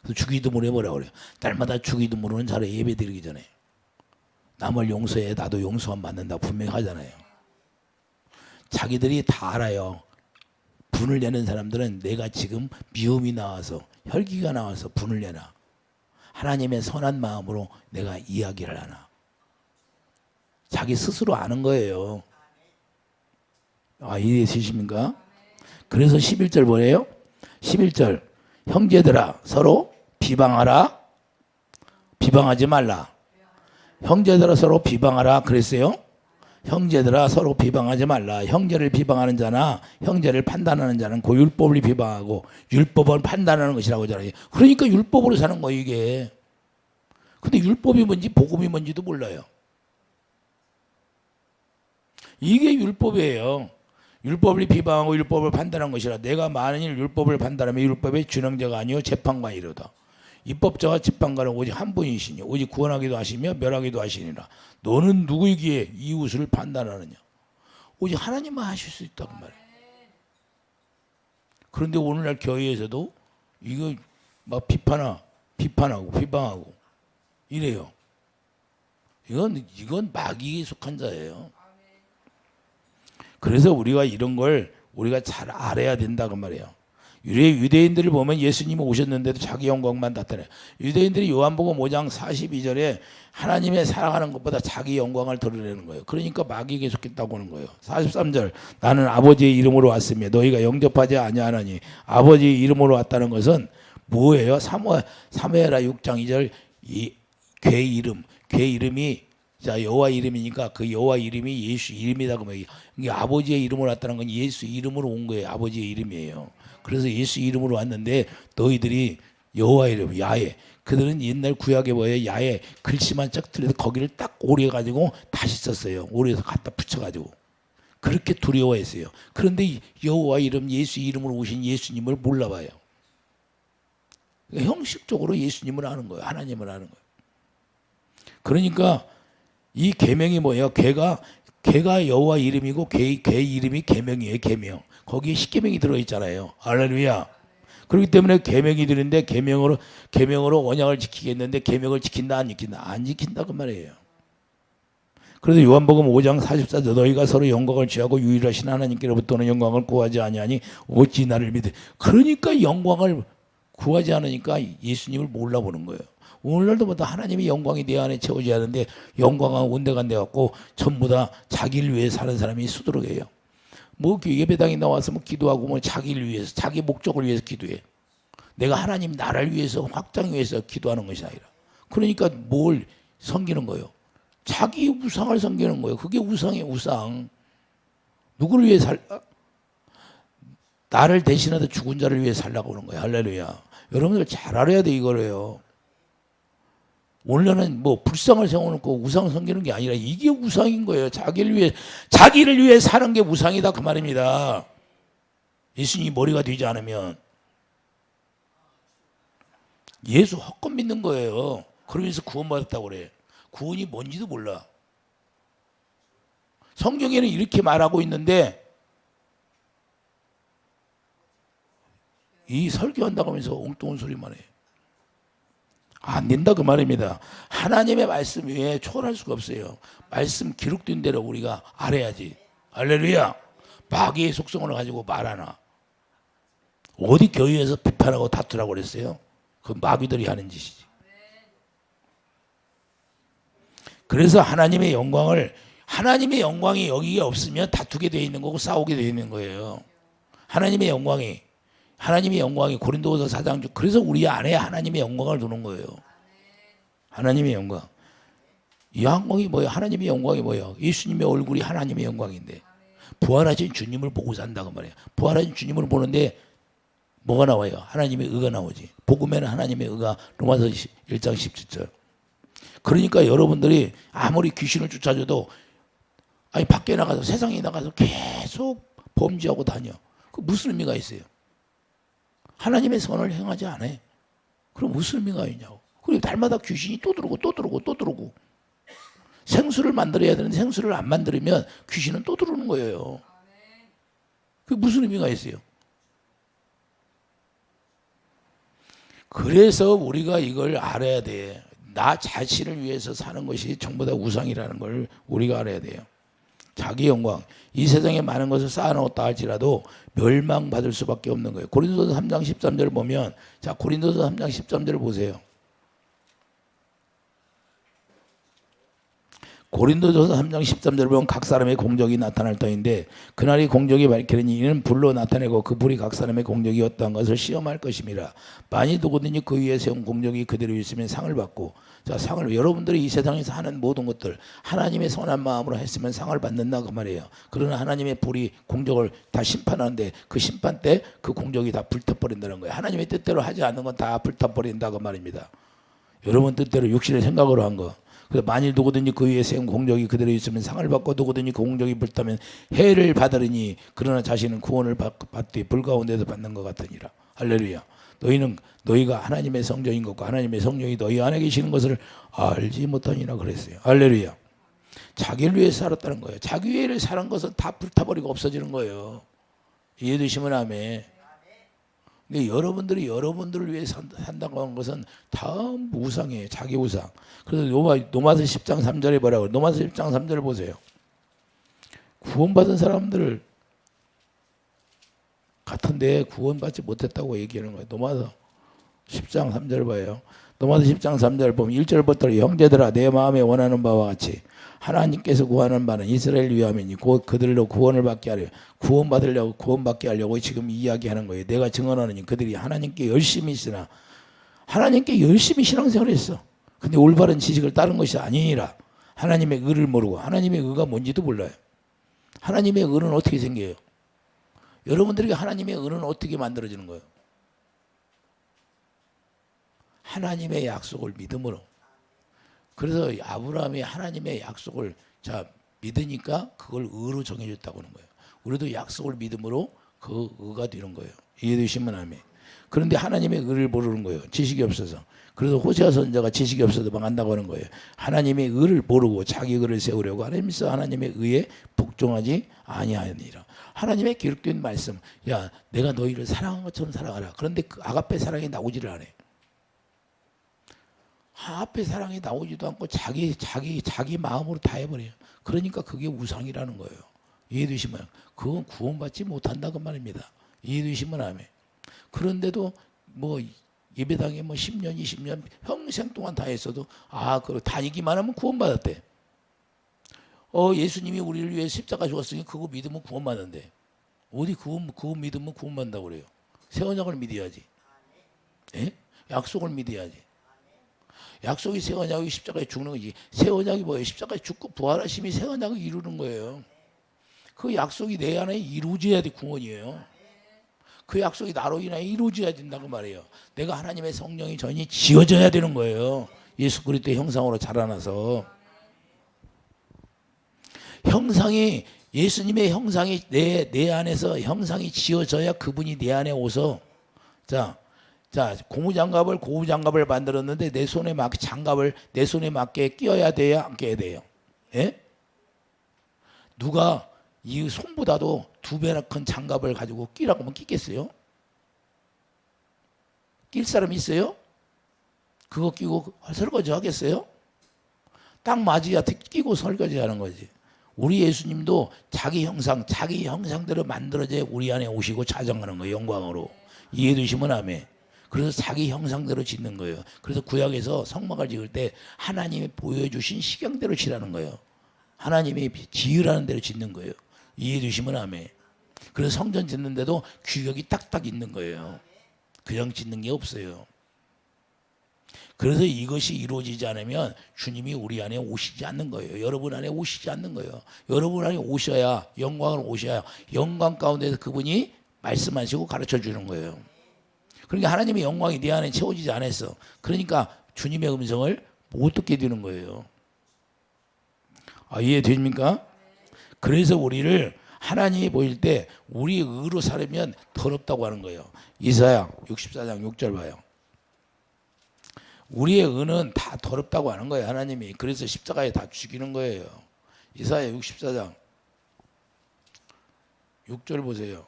그래서 주기도문에 뭐라고 그래요? 날마다 주기도문은 자료 예배 드리기 전에 남을 용서해 나도 용서만 받는다 분명히 하잖아요. 자기들이 다 알아요. 분을 내는 사람들은 내가 지금 미움이 나와서 혈기가 나와서 분을 내나 하나님의 선한 마음으로 내가 이야기를 하나 자기 스스로 아는 거예요. 이해되십니까? 그래서 11절 뭐예요? 11절 형제들아 서로 비방하라 비방하지 말라. 형제들아 서로 비방하라 그랬어요? 형제들아 서로 비방하지 말라. 형제를 비방하는 자나 형제를 판단하는 자는 그 율법을 비방하고 율법을 판단하는 것이라고 하잖아요. 그러니까 율법으로 사는 거예요 이게. 근데 율법이 뭔지 복음이 뭔지도 몰라요. 이게 율법이에요. 율법을 비방하고 율법을 판단한 것이라. 내가 만일 율법을 판단하면 율법의 준행자가 아니요 재판관이로다. 입법자와 재판관은 오직 한 분이시니 오직 구원하기도 하시며 멸하기도 하시니라. 너는 누구이기에 이웃을 판단하느냐. 오직 하나님만 하실 수 있다고 말해요. 그런데 오늘날 교회에서도 이거 막 비판하고 비방하고 이래요. 이건 마귀에 속한 자예요. 그래서 우리가 이런 걸 우리가 잘 알아야 된다고 말이에요. 유대인들을 보면 예수님이 오셨는데도 자기 영광만 나타내요. 유대인들이 요한복음 5장 42절에 하나님의 사랑하는 것보다 자기 영광을 드러내는 거예요. 그러니까 마귀에게 속했다고 하는 거예요. 43절 나는 아버지의 이름으로 왔으며 너희가 영접하지 아니하나니 아버지의 이름으로 왔다는 것은 뭐예요? 사무엘하 6장 2절 괴 이름이 자 여호와 이름이니까 그 여호와 이름이 예수 이름이다 그 말이에요. 이게 아버지의 이름으로 왔다는 건 예수 이름으로 온 거예요. 아버지의 이름이에요. 그래서 예수 이름으로 왔는데 너희들이 여호와 이름 야훼 그들은 옛날 구약에 뭐예요? 야훼 글씨만 쫙 틀려서 거기를 딱 오려가지고 다시 썼어요. 오려서 갖다 붙여가지고 그렇게 두려워했어요. 그런데 여호와 이름 예수 이름으로 오신 예수님을 몰라봐요. 그러니까 형식적으로 예수님을 아는 거예요. 하나님을 아는 거예요. 그러니까 이 계명이 뭐예요? 개가 여호와 이름이고 개 이름이 계명이에요. 계명. 거기에 십계명이 들어있잖아요. 할렐루야. 그렇기 때문에 계명이 드는데 계명으로 언약을 지키겠는데 계명을 지킨다 안 지킨다? 안 지킨다 그 말이에요. 그래서 요한복음 5장 44절 너희가 서로 영광을 취하고 유일하신 하나님께로부터는 영광을 구하지 아니하니 어찌 나를 믿으. 그러니까 영광을 구하지 않으니까 예수님을 몰라보는 거예요. 오늘날도 보다 하나님의 영광이 내 안에 채워져야 하는데 영광은 온데간데 갖고 전부 다 자기를 위해 사는 사람이 수두룩해요. 뭐 예배당에 나와서 뭐 기도하고 뭐 자기를 위해서 자기 목적을 위해서 기도해. 내가 하나님 나라를 위해서 확장 위해서 기도하는 것이 아니라. 그러니까 뭘 섬기는 거예요? 자기 우상을 섬기는 거예요. 그게 우상이에요. 우상. 누구를 위해 나를 대신하다 죽은 자를 위해 살라고 하는 거예요. 할렐루야. 여러분들 잘 알아야 돼 이거래요. 오늘날은 뭐 불상을 세워놓고 우상 섬기는 게 아니라 이게 우상인 거예요. 자기를 위해 사는 게 우상이다 그 말입니다. 예수님이 머리가 되지 않으면 예수 헛것 믿는 거예요. 그러면서 구원받았다고 그래. 구원이 뭔지도 몰라. 성경에는 이렇게 말하고 있는데 이 설교한다고 하면서 엉뚱한 소리만 해. 안 된다 그 말입니다. 하나님의 말씀 외에 초월할 수가 없어요. 말씀 기록된 대로 우리가 알아야지. 할렐루야. 마귀의 속성을 가지고 말하나. 어디 교회에서 비판하고 다투라고 그랬어요? 그 마귀들이 하는 짓이지. 그래서 하나님의 영광이 여기에 없으면 다투게 되어 있는 거고 싸우게 되어 있는 거예요. 하나님의 영광이 고린도후서 4장 6. 그래서 우리 안에 하나님의 영광을 두는 거예요. 하나님의 영광. 이 영광이 뭐예요? 하나님의 영광이 뭐예요? 예수님의 얼굴이 하나님의 영광인데 부활하신 주님을 보고 산다고 말이에요. 부활하신 주님을 보는데 뭐가 나와요? 하나님의 의가 나오지. 복음에는 하나님의 의가 로마서 1장 17절. 그러니까 여러분들이 아무리 귀신을 쫓아줘도 아니 밖에 나가서 세상에 나가서 계속 범죄하고 다녀. 그 무슨 의미가 있어요? 하나님의 선을 행하지 않아. 그럼 무슨 의미가 있냐고. 그리고 날마다 귀신이 또 들어오고 생수를 만들어야 되는데 생수를 안 만들면 귀신은 또 들어오는 거예요. 그게 무슨 의미가 있어요? 그래서 우리가 이걸 알아야 돼. 나 자신을 위해서 사는 것이 전부 다 우상이라는 걸 우리가 알아야 돼요. 자기 영광. 이 세상에 많은 것을 쌓아놓았다 할지라도 멸망받을 수밖에 없는 거예요. 고린도서 3장 13절 보면, 자, 고린도서 3장 13절 보세요. 고린도서 3장 13절 보면 각 사람의 공적이 나타날 터인데 그날이 공적이 밝히려니 이는 불로 나타내고 그 불이 각 사람의 공적이 어떠한 것을 시험할 것임이라. 만일 누구든지 그 위에 세운 공적이 그대로 있으면 상을 받고, 자, 상을, 여러분들이 이 세상에서 하는 모든 것들 하나님의 선한 마음으로 했으면 상을 받는다 그 말이에요. 그러나 하나님의 불이 공적을 다 심판하는데 그 심판 때 그 공적이 다 불타버린다는 거예요. 하나님의 뜻대로 하지 않는 건 다 불타버린다 그 말입니다. 여러분 뜻대로 육신의 생각으로 한 거. 그래서 만일 누구든지 그 위에 세운 공적이 그대로 있으면 상을 받고 누구든지 그 공적이 불타면 해를 받으리니 그러나 자신은 구원을 받되 불 가운데서 받는 것 같으니라. 할렐루야. 너희가 하나님의 성전인 것과 하나님의 성령이 너희 안에 계시는 것을 알지 못하니라 그랬어요. 할렐루야. 자기를 위해 살았다는 거예요. 자기 위해 사는 것은 다 불타버리고 없어지는 거예요. 이해되시면 아멘. 근데 여러분들이 여러분들을 위해 산다고 하는 것은 다 우상이에요. 자기 우상. 그래서 노마서 10장 3절에 뭐라고, 노마서 10장 3절 보세요. 구원받은 사람들 같은데 구원받지 못했다고 얘기하는 거예요. 노마서 10장 3절 봐요. 노마서 10장 3절 보면 1절부터 형제들아 내 마음에 원하는 바와 같이 하나님께서 구하는 바는 이스라엘 위함이니 곧 그들로 구원을 받게 하려, 구원받게 하려고 지금 이야기하는 거예요. 내가 증언하느니 그들이 하나님께 열심히 있으나, 하나님께 열심히 신앙생활을 했어. 근데 올바른 지식을 따른 것이 아니니라. 하나님의 의를 모르고, 하나님의 의가 뭔지도 몰라요. 하나님의 의는 어떻게 생겨요? 여러분들에게 하나님의 의는 어떻게 만들어지는 거예요? 하나님의 약속을 믿음으로. 그래서 아브라함이 하나님의 약속을 믿으니까 그걸 의로 정해줬다고 하는 거예요. 우리도 약속을 믿음으로 그 의가 되는 거예요. 이해되시면 아멘. 그런데 하나님의 의를 모르는 거예요. 지식이 없어서. 그래서 호세아 선지자가 지식이 없어도 망한다고 하는 거예요. 하나님의 의를 모르고 자기 의를 세우려고 하나님께서 하나님의 의에 복종하지 아니하니라. 하나님의 기록된 말씀, 야 내가 너희를 사랑한 것처럼 사랑하라. 그런데 그 아가페 사랑이 나오지를 않아요. 아가페 사랑이 나오지도 않고 자기 마음으로 다 해버려요. 그러니까 그게 우상이라는 거예요. 이해되시면 그건 구원받지 못한다고 말입니다. 이해되시면 아멘. 그런데도 뭐 예배당에 뭐 10년 20년 평생 동안 다 했어도 그 다니기만 하면 구원받았대. 예수님이 우리를 위해 십자가 죽었으니 그거 믿으면 구원받는데 어디 그거 믿으면 구원받는다고 그래요. 새 언약을 믿어야지. 예? 약속을 믿어야지. 약속이 새 언약이 십자가에 죽는 거지. 새 언약이 뭐예요? 십자가에 죽고 부활하심이 새 언약을 이루는 거예요. 그 약속이 내 안에 이루어져야 돼 구원이에요. 그 약속이 나로 인하여 이루어져야 된다고 말해요. 내가 하나님의 성령이 전이 지어져야 되는 거예요. 예수 그리스도의 형상으로 자라나서. 형상이 예수님의 형상이 내 안에서 형상이 지어져야 그분이 내 안에 오서 자 고무장갑을 만들었는데 내 손에 맞게 장갑을 내 손에 맞게 끼워야 돼요, 안 끼워야 돼요? 예? 누가 이 손보다도 2배나 큰 장갑을 가지고 끼라고 하면 끼겠어요? 낄 사람 있어요? 그거 끼고 설거지 하겠어요? 딱 맞아야 끼고 설거지 하는 거지. 우리 예수님도 자기 형상대로 만들어져 우리 안에 오시고 자정하는 거예요. 영광으로. 이해해 주시면 아멘. 그래서 자기 형상대로 짓는 거예요. 그래서 구약에서 성막을 지을 때 하나님이 보여주신 식양대로 지라는 거예요. 하나님이 지으라는 대로 짓는 거예요. 이해해 주시면 아멘. 그래서 성전 짓는데도 규격이 딱딱 있는 거예요. 그냥 짓는 게 없어요. 그래서 이것이 이루어지지 않으면 주님이 우리 안에 오시지 않는 거예요. 여러분 안에 오시지 않는 거예요. 여러분 안에 오셔야 영광을 오셔야 영광 가운데서 그분이 말씀하시고 가르쳐 주는 거예요. 그러니까 하나님의 영광이 내 안에 채워지지 않았어. 그러니까 주님의 음성을 못 듣게 되는 거예요. 이해되십니까? 그래서 우리를 하나님이 보일 때 우리 의로 살면 더럽다고 하는 거예요. 이사야 64장 6절 봐요. 우리의 의는 다 더럽다고 하는 거예요. 하나님이. 그래서 십자가에 다 죽이는 거예요. 이사야 64장 6절 보세요.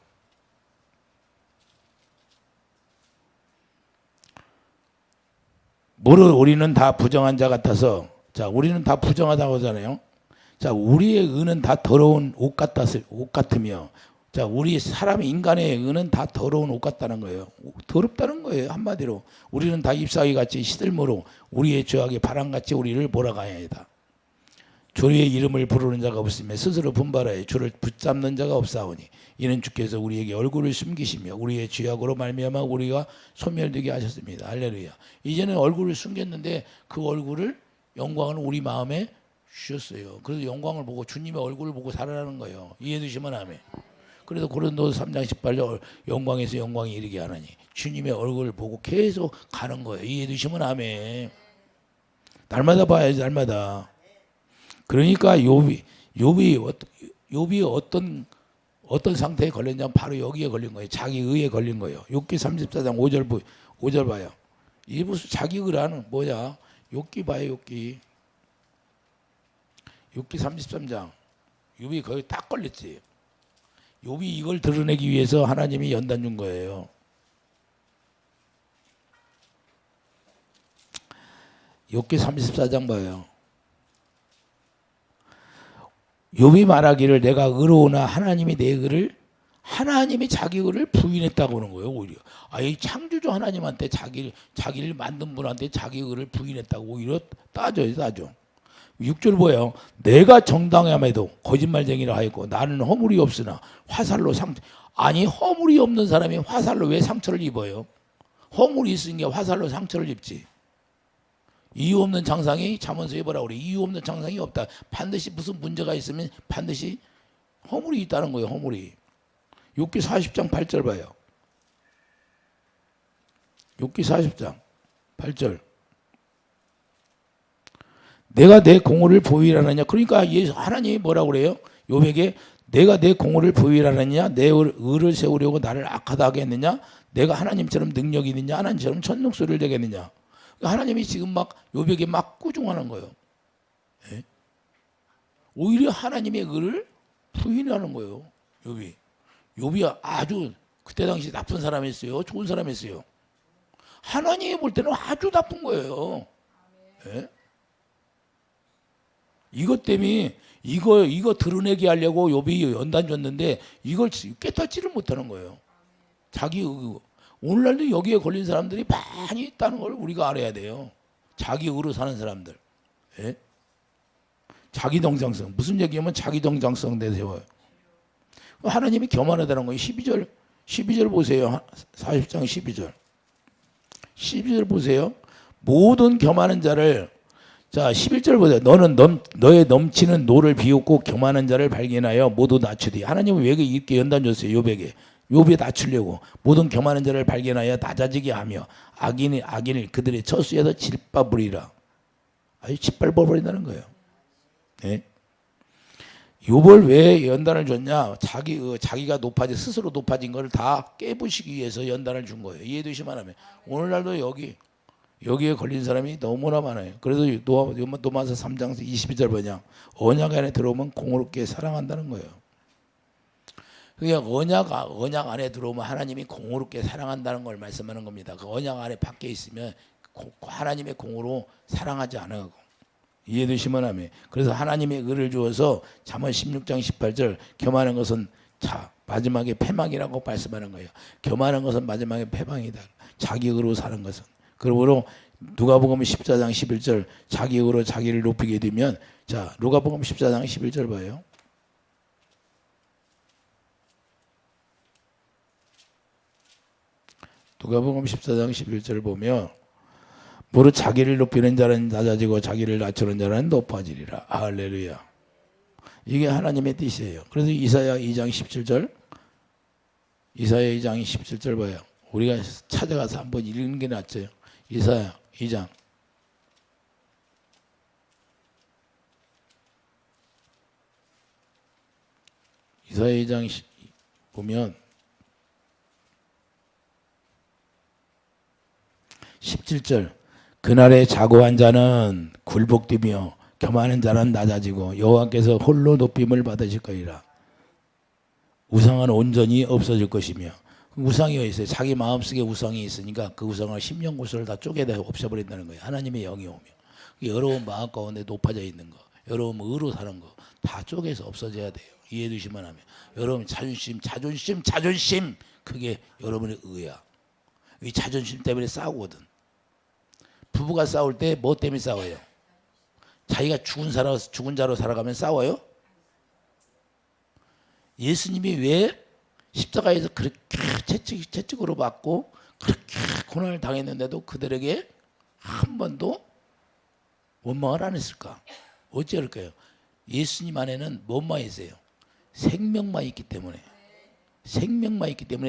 우리는 다 부정한 자 같아서, 자, 우리는 다 부정하다고 하잖아요. 자, 우리의 의는 다 더러운 옷 같으며, 자, 우리 사람 인간의 의는 다 더러운 옷 같다는 거예요. 더럽다는 거예요. 한마디로 우리는 다 잎사귀 같이 시들므로 우리의 죄악이 바람같이 우리를 몰아가야이다. 주의 이름을 부르는 자가 없으며 스스로 분발하여 주를 붙잡는 자가 없사오니 이는 주께서 우리에게 얼굴을 숨기시며 우리의 죄악으로 말미암아 우리가 소멸되게 하셨습니다. 할렐루야. 이제는 얼굴을 숨겼는데 그 얼굴을 영광을 우리 마음에 주셨어요. 그래서 영광을 보고 주님의 얼굴을 보고 살아라는 거예요. 이해해 주시면 아멘. 그래서 고린도서 3장 18절 영광에서 영광이 이르게 하나니 주님의 얼굴을 보고 계속 가는 거예요. 이해해 주시면 아멘. 날마다 봐야지, 날마다. 그러니까 욥이 어떤 상태에 걸렸냐면 바로 여기에 걸린 거예요. 자기 의에 걸린 거예요. 욥기 34장 5절 봐요. 이게 무슨 자기 의라는 뭐냐? 욥기 봐요. 욥기 33장. 욥이 거기 딱 걸렸지. 욥이 이걸 드러내기 위해서 하나님이 연단 준 거예요. 욥기 34장 봐요. 욥이 말하기를 내가 의로우나 하나님이 내 의를 하나님이 자기 의를 부인했다고 하는 거예요. 오히려 이 창조주 하나님한테 자기를 만든 분한테 자기 의를 부인했다고 오히려 따져. 6절 뭐예요? 내가 정당함에도 거짓말쟁이라 하였고 나는 허물이 없으나 화살로 허물이 없는 사람이 화살로 왜 상처를 입어요? 허물이 있으니까 화살로 상처를 입지. 이유 없는 장상이 잠언서에 뭐라 그래? 이유 없는 장상이 없다. 반드시 무슨 문제가 있으면 반드시 허물이 있다는 거예요. 허물이. 욥기 40장 8절 봐요. 욥기 40장 8절. 내가 내 공의를 보이라느냐. 그러니까 하나님이 뭐라고 그래요? 욥에게 내가 내 공의를 보이라느냐, 내 의를 세우려고 나를 악하다 하겠느냐, 내가 하나님처럼 능력이 있느냐, 하나님처럼 천둥소리를 내겠느냐. 하나님이 지금 막 욥에게 막 꾸중하는 거예요. 예? 오히려 하나님의 의를 부인하는 거예요. 욥이 아주 그때 당시 나쁜 사람이었어요. 좋은 사람이었어요. 하나님이 볼 때는 아주 나쁜 거예요. 예? 이것 때문에 이거 드러내게 하려고 욥이 연단 줬는데 이걸 깨닫지를 못하는 거예요. 자기 의. 오늘날도 여기에 걸린 사람들이 많이 있다는 걸 우리가 알아야 돼요. 자기 의로 사는 사람들. 예? 자기 정당성. 무슨 얘기하면 자기 정당성 내세워요. 하나님이 교만하다는 거예요. 12절 보세요. 40장 12절. 12절 보세요. 모든 교만한 자를, 자 11절 보세요. 너는 너의 넘치는 노를 비웃고 교만한 자를 발견하여 모두 낮추리. 하나님은 왜 이렇게 연단 줬어요? 욥에 낮추려고. 모든 교만한 자를 발견하여 낮아지게 하며 악인을 그들의 처수에서 짓밟으리라. 아주 짓밟아버린다는 거예요. 네? 욥을 왜 연단을 줬냐? 자기가 높아진 스스로 높아진 걸 다 깨부시기 위해서 연단을 준 거예요. 이해되시면 하면 오늘날도 여기에 걸린 사람이 너무나 많아요. 그래서 노마서 3장 22절 뭐냐? 언약 안에 들어오면 공의롭게 사랑한다는 거예요. 그냥 언약 안에 들어오면 하나님이 공의롭게 사랑한다는 걸 말씀하는 겁니다. 그 언약 안에 밖에 있으면 하나님의 공으로 사랑하지 않아요. 이해되시면 하면. 그래서 하나님의 의를 주어서 잠언 16장 18절 겸하는 것은 마지막에 패망이라고 말씀하는 거예요. 겸하는 것은 마지막에 패망이다. 자기 의로 사는 것은. 그러므로 누가복음 14장 11절 자기 의로 자기를 높이게 되면 누가복음 14장 11절 봐요. 누가복음 14장 11절 보면 무릇 자기를 높이는 자는 낮아지고 자기를 낮추는 자는 높아지리라. 할렐루야. 이게 하나님의 뜻이에요. 그래서 이사야 2장 17절 이사야 2장 17절 봐요. 우리가 찾아가서 한번 읽는 게 낫죠. 이사야 2장 이사야 2장 보면 17절 그날에 자고한 자는 굴복되며 겸하는 자는 낮아지고 여호와께서 홀로 높임을 받으실 거리라. 우상은 온전히 없어질 것이며 우상이 있어요. 자기 마음속에 우상이 있으니까 그 우상을 심령구슬을 다 쪼개다 없애버린다는 거예요. 하나님의 영이 오며 여러분 마음 가운데 높아져 있는 거 여러분 의로 사는 거 다 쪼개서 없어져야 돼요. 이해되시면 하면 여러분 자존심 그게 여러분의 의야. 이 자존심 때문에 싸우거든. 부부가 싸울 때 뭐 때문에 싸워요? 자기가 죽은 자로 살아가면 싸워요? 예수님이 왜 십자가에서 그렇게 채찍으로 맞고 그렇게 고난을 당했는데도 그들에게 한 번도 원망을 안 했을까? 어찌 그럴까요? 예수님 안에는 뭐만 있어요? 생명만 있기 때문에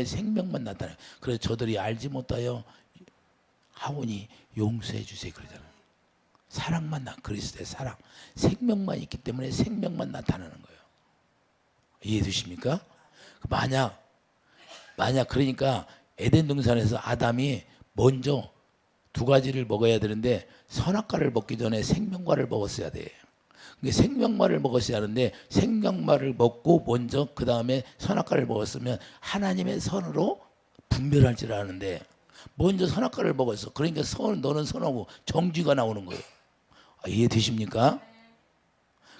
생명만 나타나요. 그래서 저들이 알지 못하여 하오니 용서해 주세요 그러잖아요. 사랑만 그리스도의 사랑 생명만 있기 때문에 생명만 나타나는 거예요. 이해되십니까? 만약 그러니까 에덴 동산에서 아담이 먼저 두 가지를 먹어야 되는데 선악과를 먹기 전에 생명과를 먹었어야 돼. 생명과를 먹었어야 하는데 생명과를 먹고 먼저 그 다음에 선악과를 먹었으면 하나님의 선으로 분별할 줄 아는데 먼저 선악과를 먹었어. 그러니까 너는 선하고 정죄가 나오는 거예요. 이해되십니까?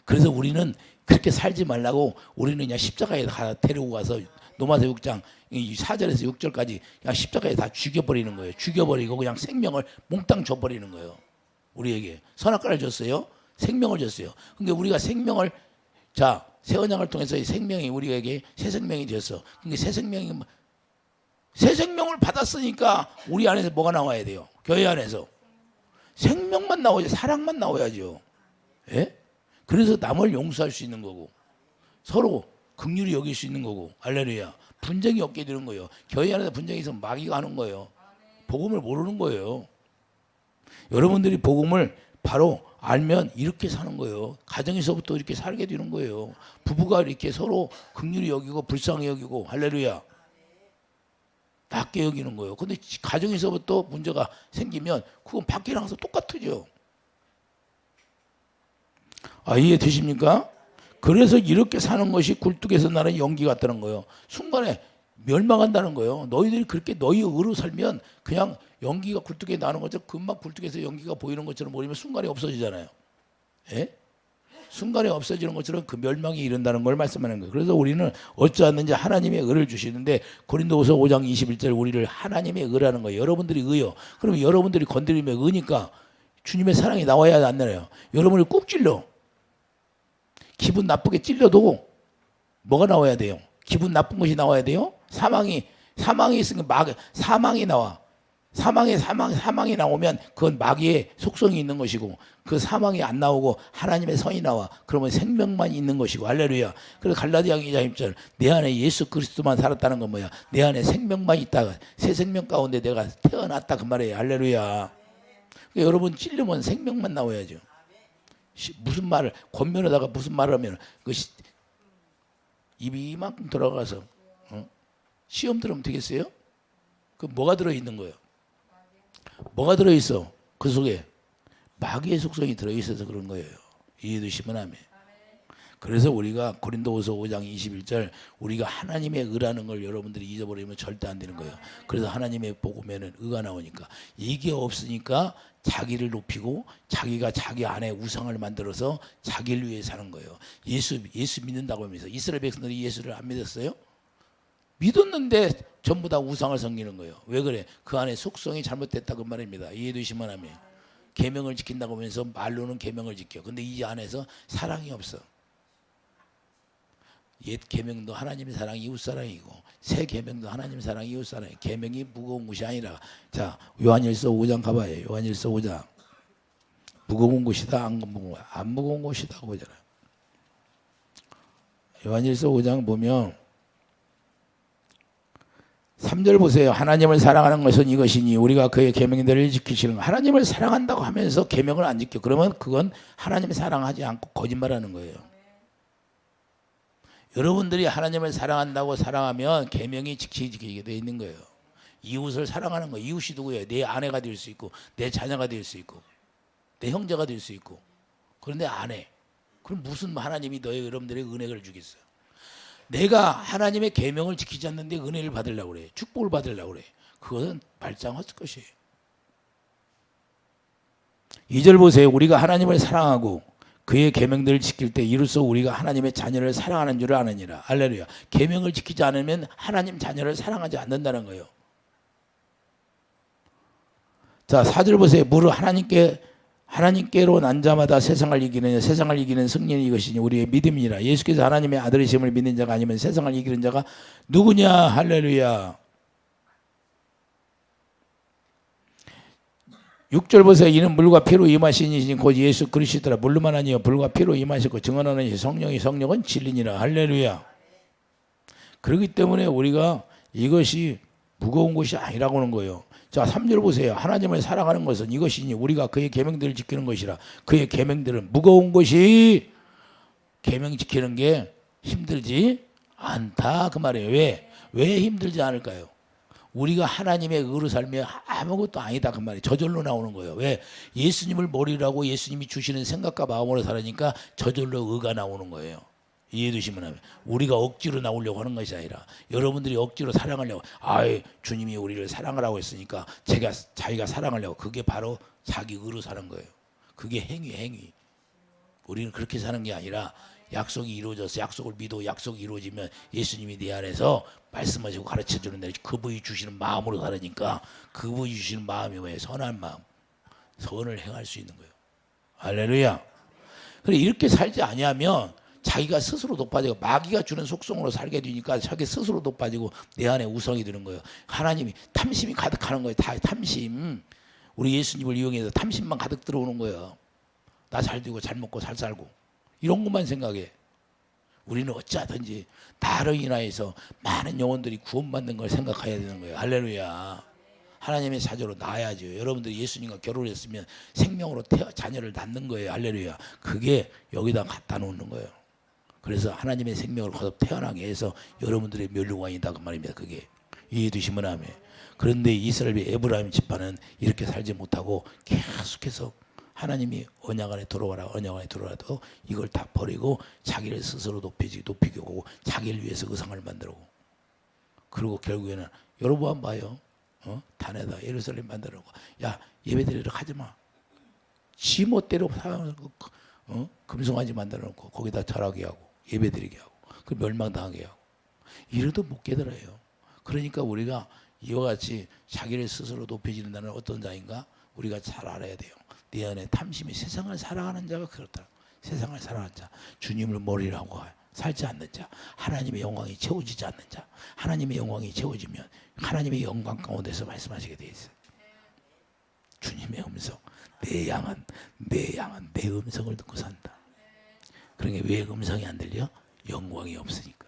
그래서 우리는 그렇게 살지 말라고 우리는 그냥 십자가에 데리고 가서 노마서 6장 4절에서 6절까지 그냥 십자가에 다 죽여버리는 거예요. 죽여버리고 그냥 생명을 몽땅 줘버리는 거예요. 우리에게 선악과를 줬어요. 생명을 줬어요. 그러니까 우리가 생명을 새 언약을 통해서 생명이 우리에게 새 생명이 되었어. 그러니까 새 생명을 받았으니까 우리 안에서 뭐가 나와야 돼요? 교회 안에서 생명만 나오죠. 사랑만 나와야죠. 예? 그래서 남을 용서할 수 있는 거고 서로 긍휼히 여길 수 있는 거고 할렐루야. 분쟁이 없게 되는 거예요. 교회 안에서 분쟁이 있으면 마귀가 하는 거예요. 복음을 모르는 거예요. 여러분들이 복음을 바로 알면 이렇게 사는 거예요. 가정에서부터 이렇게 살게 되는 거예요. 부부가 이렇게 서로 긍휼히 여기고 불쌍히 여기고 할렐루야. 낮게 여기는 거예요. 근데 가정에서부터 문제가 생기면 그건 밖에 나가서 똑같죠. 이해되십니까? 그래서 이렇게 사는 것이 굴뚝에서 나는 연기 같다는 거예요. 순간에 멸망한다는 거예요. 너희들이 그렇게 너희 의로 살면 그냥 연기가 굴뚝에 나는 것처럼 금방 굴뚝에서 연기가 보이는 것처럼 보이면 순간에 없어지잖아요. 예? 순간에 없어지는 것처럼 그 멸망이 이른다는 걸 말씀하는 거예요. 그래서 우리는 어찌하든지 하나님의 의를 주시는데 고린도후서 5장 21절 우리를 하나님의 의라는 거예요. 여러분들이 의요. 그러면 여러분들이 건드리면 의니까 주님의 사랑이 나와야 안 나요. 여러분을 꾹 찔러. 기분 나쁘게 찔려도 뭐가 나와야 돼요? 기분 나쁜 것이 나와야 돼요? 사망이 있으니까 사망이 나와. 사망이 나오면 그건 마귀의 속성이 있는 것이고 그 사망이 안 나오고 하나님의 선이 나와. 그러면 생명만 있는 것이고 할렐루야. 그래서 갈라디아 2장 1절 내 안에 예수 그리스도만 살았다는 건 뭐야? 내 안에 생명만 있다가 새 생명 가운데 내가 태어났다 그 말이에요. 할렐루야. 그러니까 여러분 찔리면 생명만 나와야죠. 무슨 말을 권면하다가 무슨 말을 하면 입이 이만큼 들어가서 시험 들으면 되겠어요? 그 뭐가 들어있는 거예요? 뭐가 들어있어? 그 속에 마귀의 속성이 들어있어서 그런 거예요. 이해되시면 아멘. 그래서 우리가 고린도후서 5장 21절 우리가 하나님의 의라는 걸 여러분들이 잊어버리면 절대 안 되는 거예요. 그래서 하나님의 복음에는 의가 나오니까 이게 없으니까 자기를 높이고 자기가 자기 안에 우상을 만들어서 자기를 위해 사는 거예요. 예수 믿는다고 하면서 이스라엘 백성들이 예수를 안 믿었어요? 믿었는데 전부 다 우상을 섬기는 거예요. 왜 그래? 그 안에 속성이 잘못됐다 그 말입니다. 이해되시면 아멘. 계명을 지킨다고 하면서 말로는 계명을 지켜. 근데 이 안에서 사랑이 없어. 옛 계명도 하나님의 사랑 이웃 사랑이고 새 계명도 하나님의 사랑 이웃 사랑이. 계명이 무거운 것이 아니라. 자, 요한일서 5장 가봐요. 요한일서 5장. 무거운 것이다 안 무거운 것이다 보잖아요. 요한일서 5장 보면 3절 보세요. 하나님을 사랑하는 것은 이것이니 우리가 그의 계명들을 지키시는 거. 하나님을 사랑한다고 하면서 계명을 안 지켜. 그러면 그건 하나님을 사랑하지 않고 거짓말하는 거예요. 여러분들이 하나님을 사랑한다고 사랑하면 계명이 지키게 돼 있는 거예요. 이웃을 사랑하는 거예요. 이웃이 누구예요? 내 아내가 될 수 있고 내 자녀가 될 수 있고 내 형제가 될 수 있고. 그런데 안 해. 그럼 무슨 하나님이 너희 여러분들의 은혜를 주겠어요? 내가 하나님의 계명을 지키지 않는데 은혜를 받으려고 그래. 축복을 받으려고 그래. 그것은 말짱 헛을 것이에요. 2절 보세요. 우리가 하나님을 사랑하고 그의 계명들을 지킬 때 이로써 우리가 하나님의 자녀를 사랑하는 줄 아느니라. 할렐루야. 계명을 지키지 않으면 하나님 자녀를 사랑하지 않는다는 거예요. 자, 4절 보세요. 무릇 하나님께로 난 자마다 세상을 이기는 승리는 이것이니 우리의 믿음이니라. 예수께서 하나님의 아들이심을 믿는 자가 아니면 세상을 이기는 자가 누구냐. 할렐루야. 6절 보세요. 이는 물과 피로 임하신 이신 곧 예수 그리스도라. 물로만 아니요 불과 피로 임하셨고 증언하는 이 성령은 진리니라. 할렐루야. 그렇기 때문에 우리가 이것이 무거운 것이 아니라고 하는 거예요. 자, 3절 보세요. 하나님을 사랑하는 것은 이것이니 우리가 그의 계명들을 지키는 것이라. 그의 계명들은 무거운 것이 계명 지키는 게 힘들지 않다 그 말이에요. 왜 힘들지 않을까요? 우리가 하나님의 의로 살면 아무것도 아니다 그 말이에요. 저절로 나오는 거예요. 왜? 예수님을 머리라고 예수님이 주시는 생각과 마음으로 살으니까 저절로 의가 나오는 거예요. 이해되시면 하면 우리가 억지로 나오려고 하는 것이 아니라 여러분들이 억지로 사랑하려고 주님이 우리를 사랑하라고 했으니까 자기가 사랑하려고. 그게 바로 자기 의로 사는 거예요. 그게 행위. 우리는 그렇게 사는 게 아니라 약속이 이루어져서 약속을 믿어 약속이 이루어지면 예수님이 내 안에서 말씀하시고 가르쳐주는데 그분이 주시는 마음으로 살으니까 그분이 주시는 마음이 뭐예요? 선한 마음. 선을 행할 수 있는 거예요. 할렐루야. 그래 이렇게 살지 아니하면 자기가 스스로 높아지고 마귀가 주는 속성으로 살게 되니까 자기 스스로 높아지고 내 안에 우상이 드는 거예요. 하나님이 탐심이 가득하는 거예요. 다 탐심. 우리 예수님을 이용해서 탐심만 가득 들어오는 거예요. 나 잘 되고 잘 먹고 잘 살고 이런 것만 생각해. 우리는 어찌하든지 나로 인하여서 많은 영혼들이 구원받는 걸 생각해야 되는 거예요. 할렐루야. 하나님의 자녀로 낳아야죠. 여러분들이 예수님과 결혼했으면 생명으로 자녀를 낳는 거예요. 할렐루야. 그게 여기다 갖다 놓는 거예요. 그래서 하나님의 생명을 거듭 태어나게 해서 여러분들의 멸류관이다 그 말입니다. 그게 이해되시면 아멘. 그런데 이스라엘의 에브라임 지파는 이렇게 살지 못하고 계속해서 하나님이 언약 안에 들어와도 이걸 다 버리고 자기를 스스로 높이고 오고 자기를 위해서 의상을 만들고 그리고 결국에는 여러분 봐요. 단에다 예루살렘 만들어 놓고 야 예배드리러 가지마. 지 멋대로 금송아지 만들어 놓고 거기다 절하게 하고 예배드리게 하고 그 멸망당하게 하고 이래도 못 깨달아요. 그러니까 우리가 이와 같이 자기를 스스로 높여지는 자는 어떤 자인가 우리가 잘 알아야 돼요. 내 안에 탐심이 세상을 사랑하는 자가 그렇다. 세상을 사랑하는 자, 주님을 머리라고 살지 않는 자, 하나님의 영광이 채워지지 않는 자, 하나님의 영광이 채워지면 하나님의 영광 가운데서 말씀하시게 돼 있어요. 주님의 음성, 내 양은 내 음성을 듣고 산다. 그러니까 왜 음성이 안 들려? 영광이 없으니까.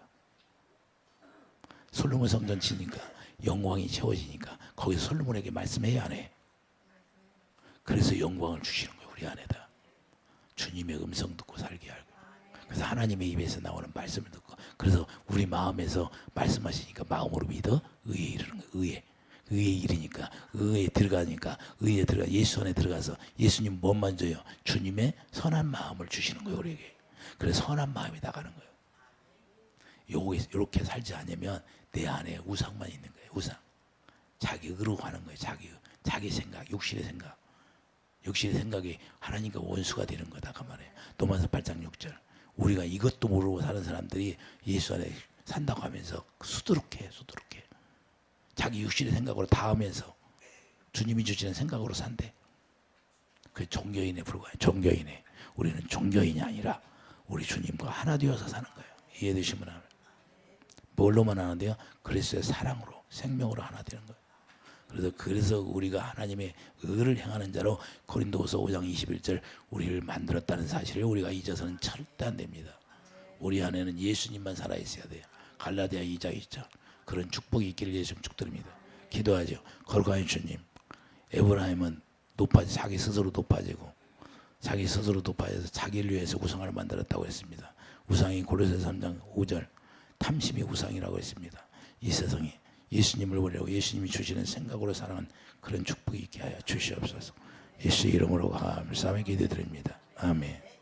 솔로몬 성전 치니까 영광이 채워지니까 거기서 솔로몬에게 말씀해야 안 해. 그래서 영광을 주시는 거예요. 우리 안에다. 주님의 음성 듣고 살게 하고. 그래서 하나님의 입에서 나오는 말씀을 듣고, 그래서 우리 마음에서 말씀하시니까 마음으로 믿어 의에 이르는 거예요. 의에 이르니까, 의에 들어가니까, 의에 들어가 예수 안에 들어가서 예수님 뭐만 줘요? 주님의 선한 마음을 주시는 거예요, 우리에게. 그래서 선한 마음이 나가는 거예요. 요렇게 살지 않으면 내 안에 우상만 있는 거예요. 우상. 자기 의로 가는 거예요. 자기 생각, 육신의 생각. 육신의 생각이 하나님과 원수가 되는 거다 그 말이에요. 로마서 8장 6절. 우리가 이것도 모르고 사는 사람들이 예수 안에 산다고 하면서 수두룩해. 자기 육신의 생각으로 다 하면서 주님이 주시는 생각으로 산대. 그게 종교인에 불과해. 종교인에. 우리는 종교인이 아니라 우리 주님과 하나 되어서 사는 거예요. 이해되시면 합니다. 뭘로만 하는데요? 그리스도의 사랑으로, 생명으로 하나 되는 거예요. 그래서 우리가 하나님의 의를 행하는 자로 고린도후서 5장 21절 우리를 만들었다는 사실을 우리가 잊어서는 절대 안 됩니다. 우리 안에는 예수님만 살아 있어야 돼요. 갈라디아 2장 2절. 그런 축복이 있기를 예수님 축드립니다. 기도하죠. 거룩하신 주님, 에브라임은 자기 스스로 높아지고 자기 스스로 높아져서 자기를 위해서 우상을 만들었다고 했습니다. 우상이 고린도서 3장 5절 탐심이 우상이라고 했습니다. 이 세상에 예수님을 보려고 예수님이 주시는 생각으로 사는 그런 축복이 있게 하여 주시옵소서. 예수 이름으로 감사하며 기도드립니다. 아멘.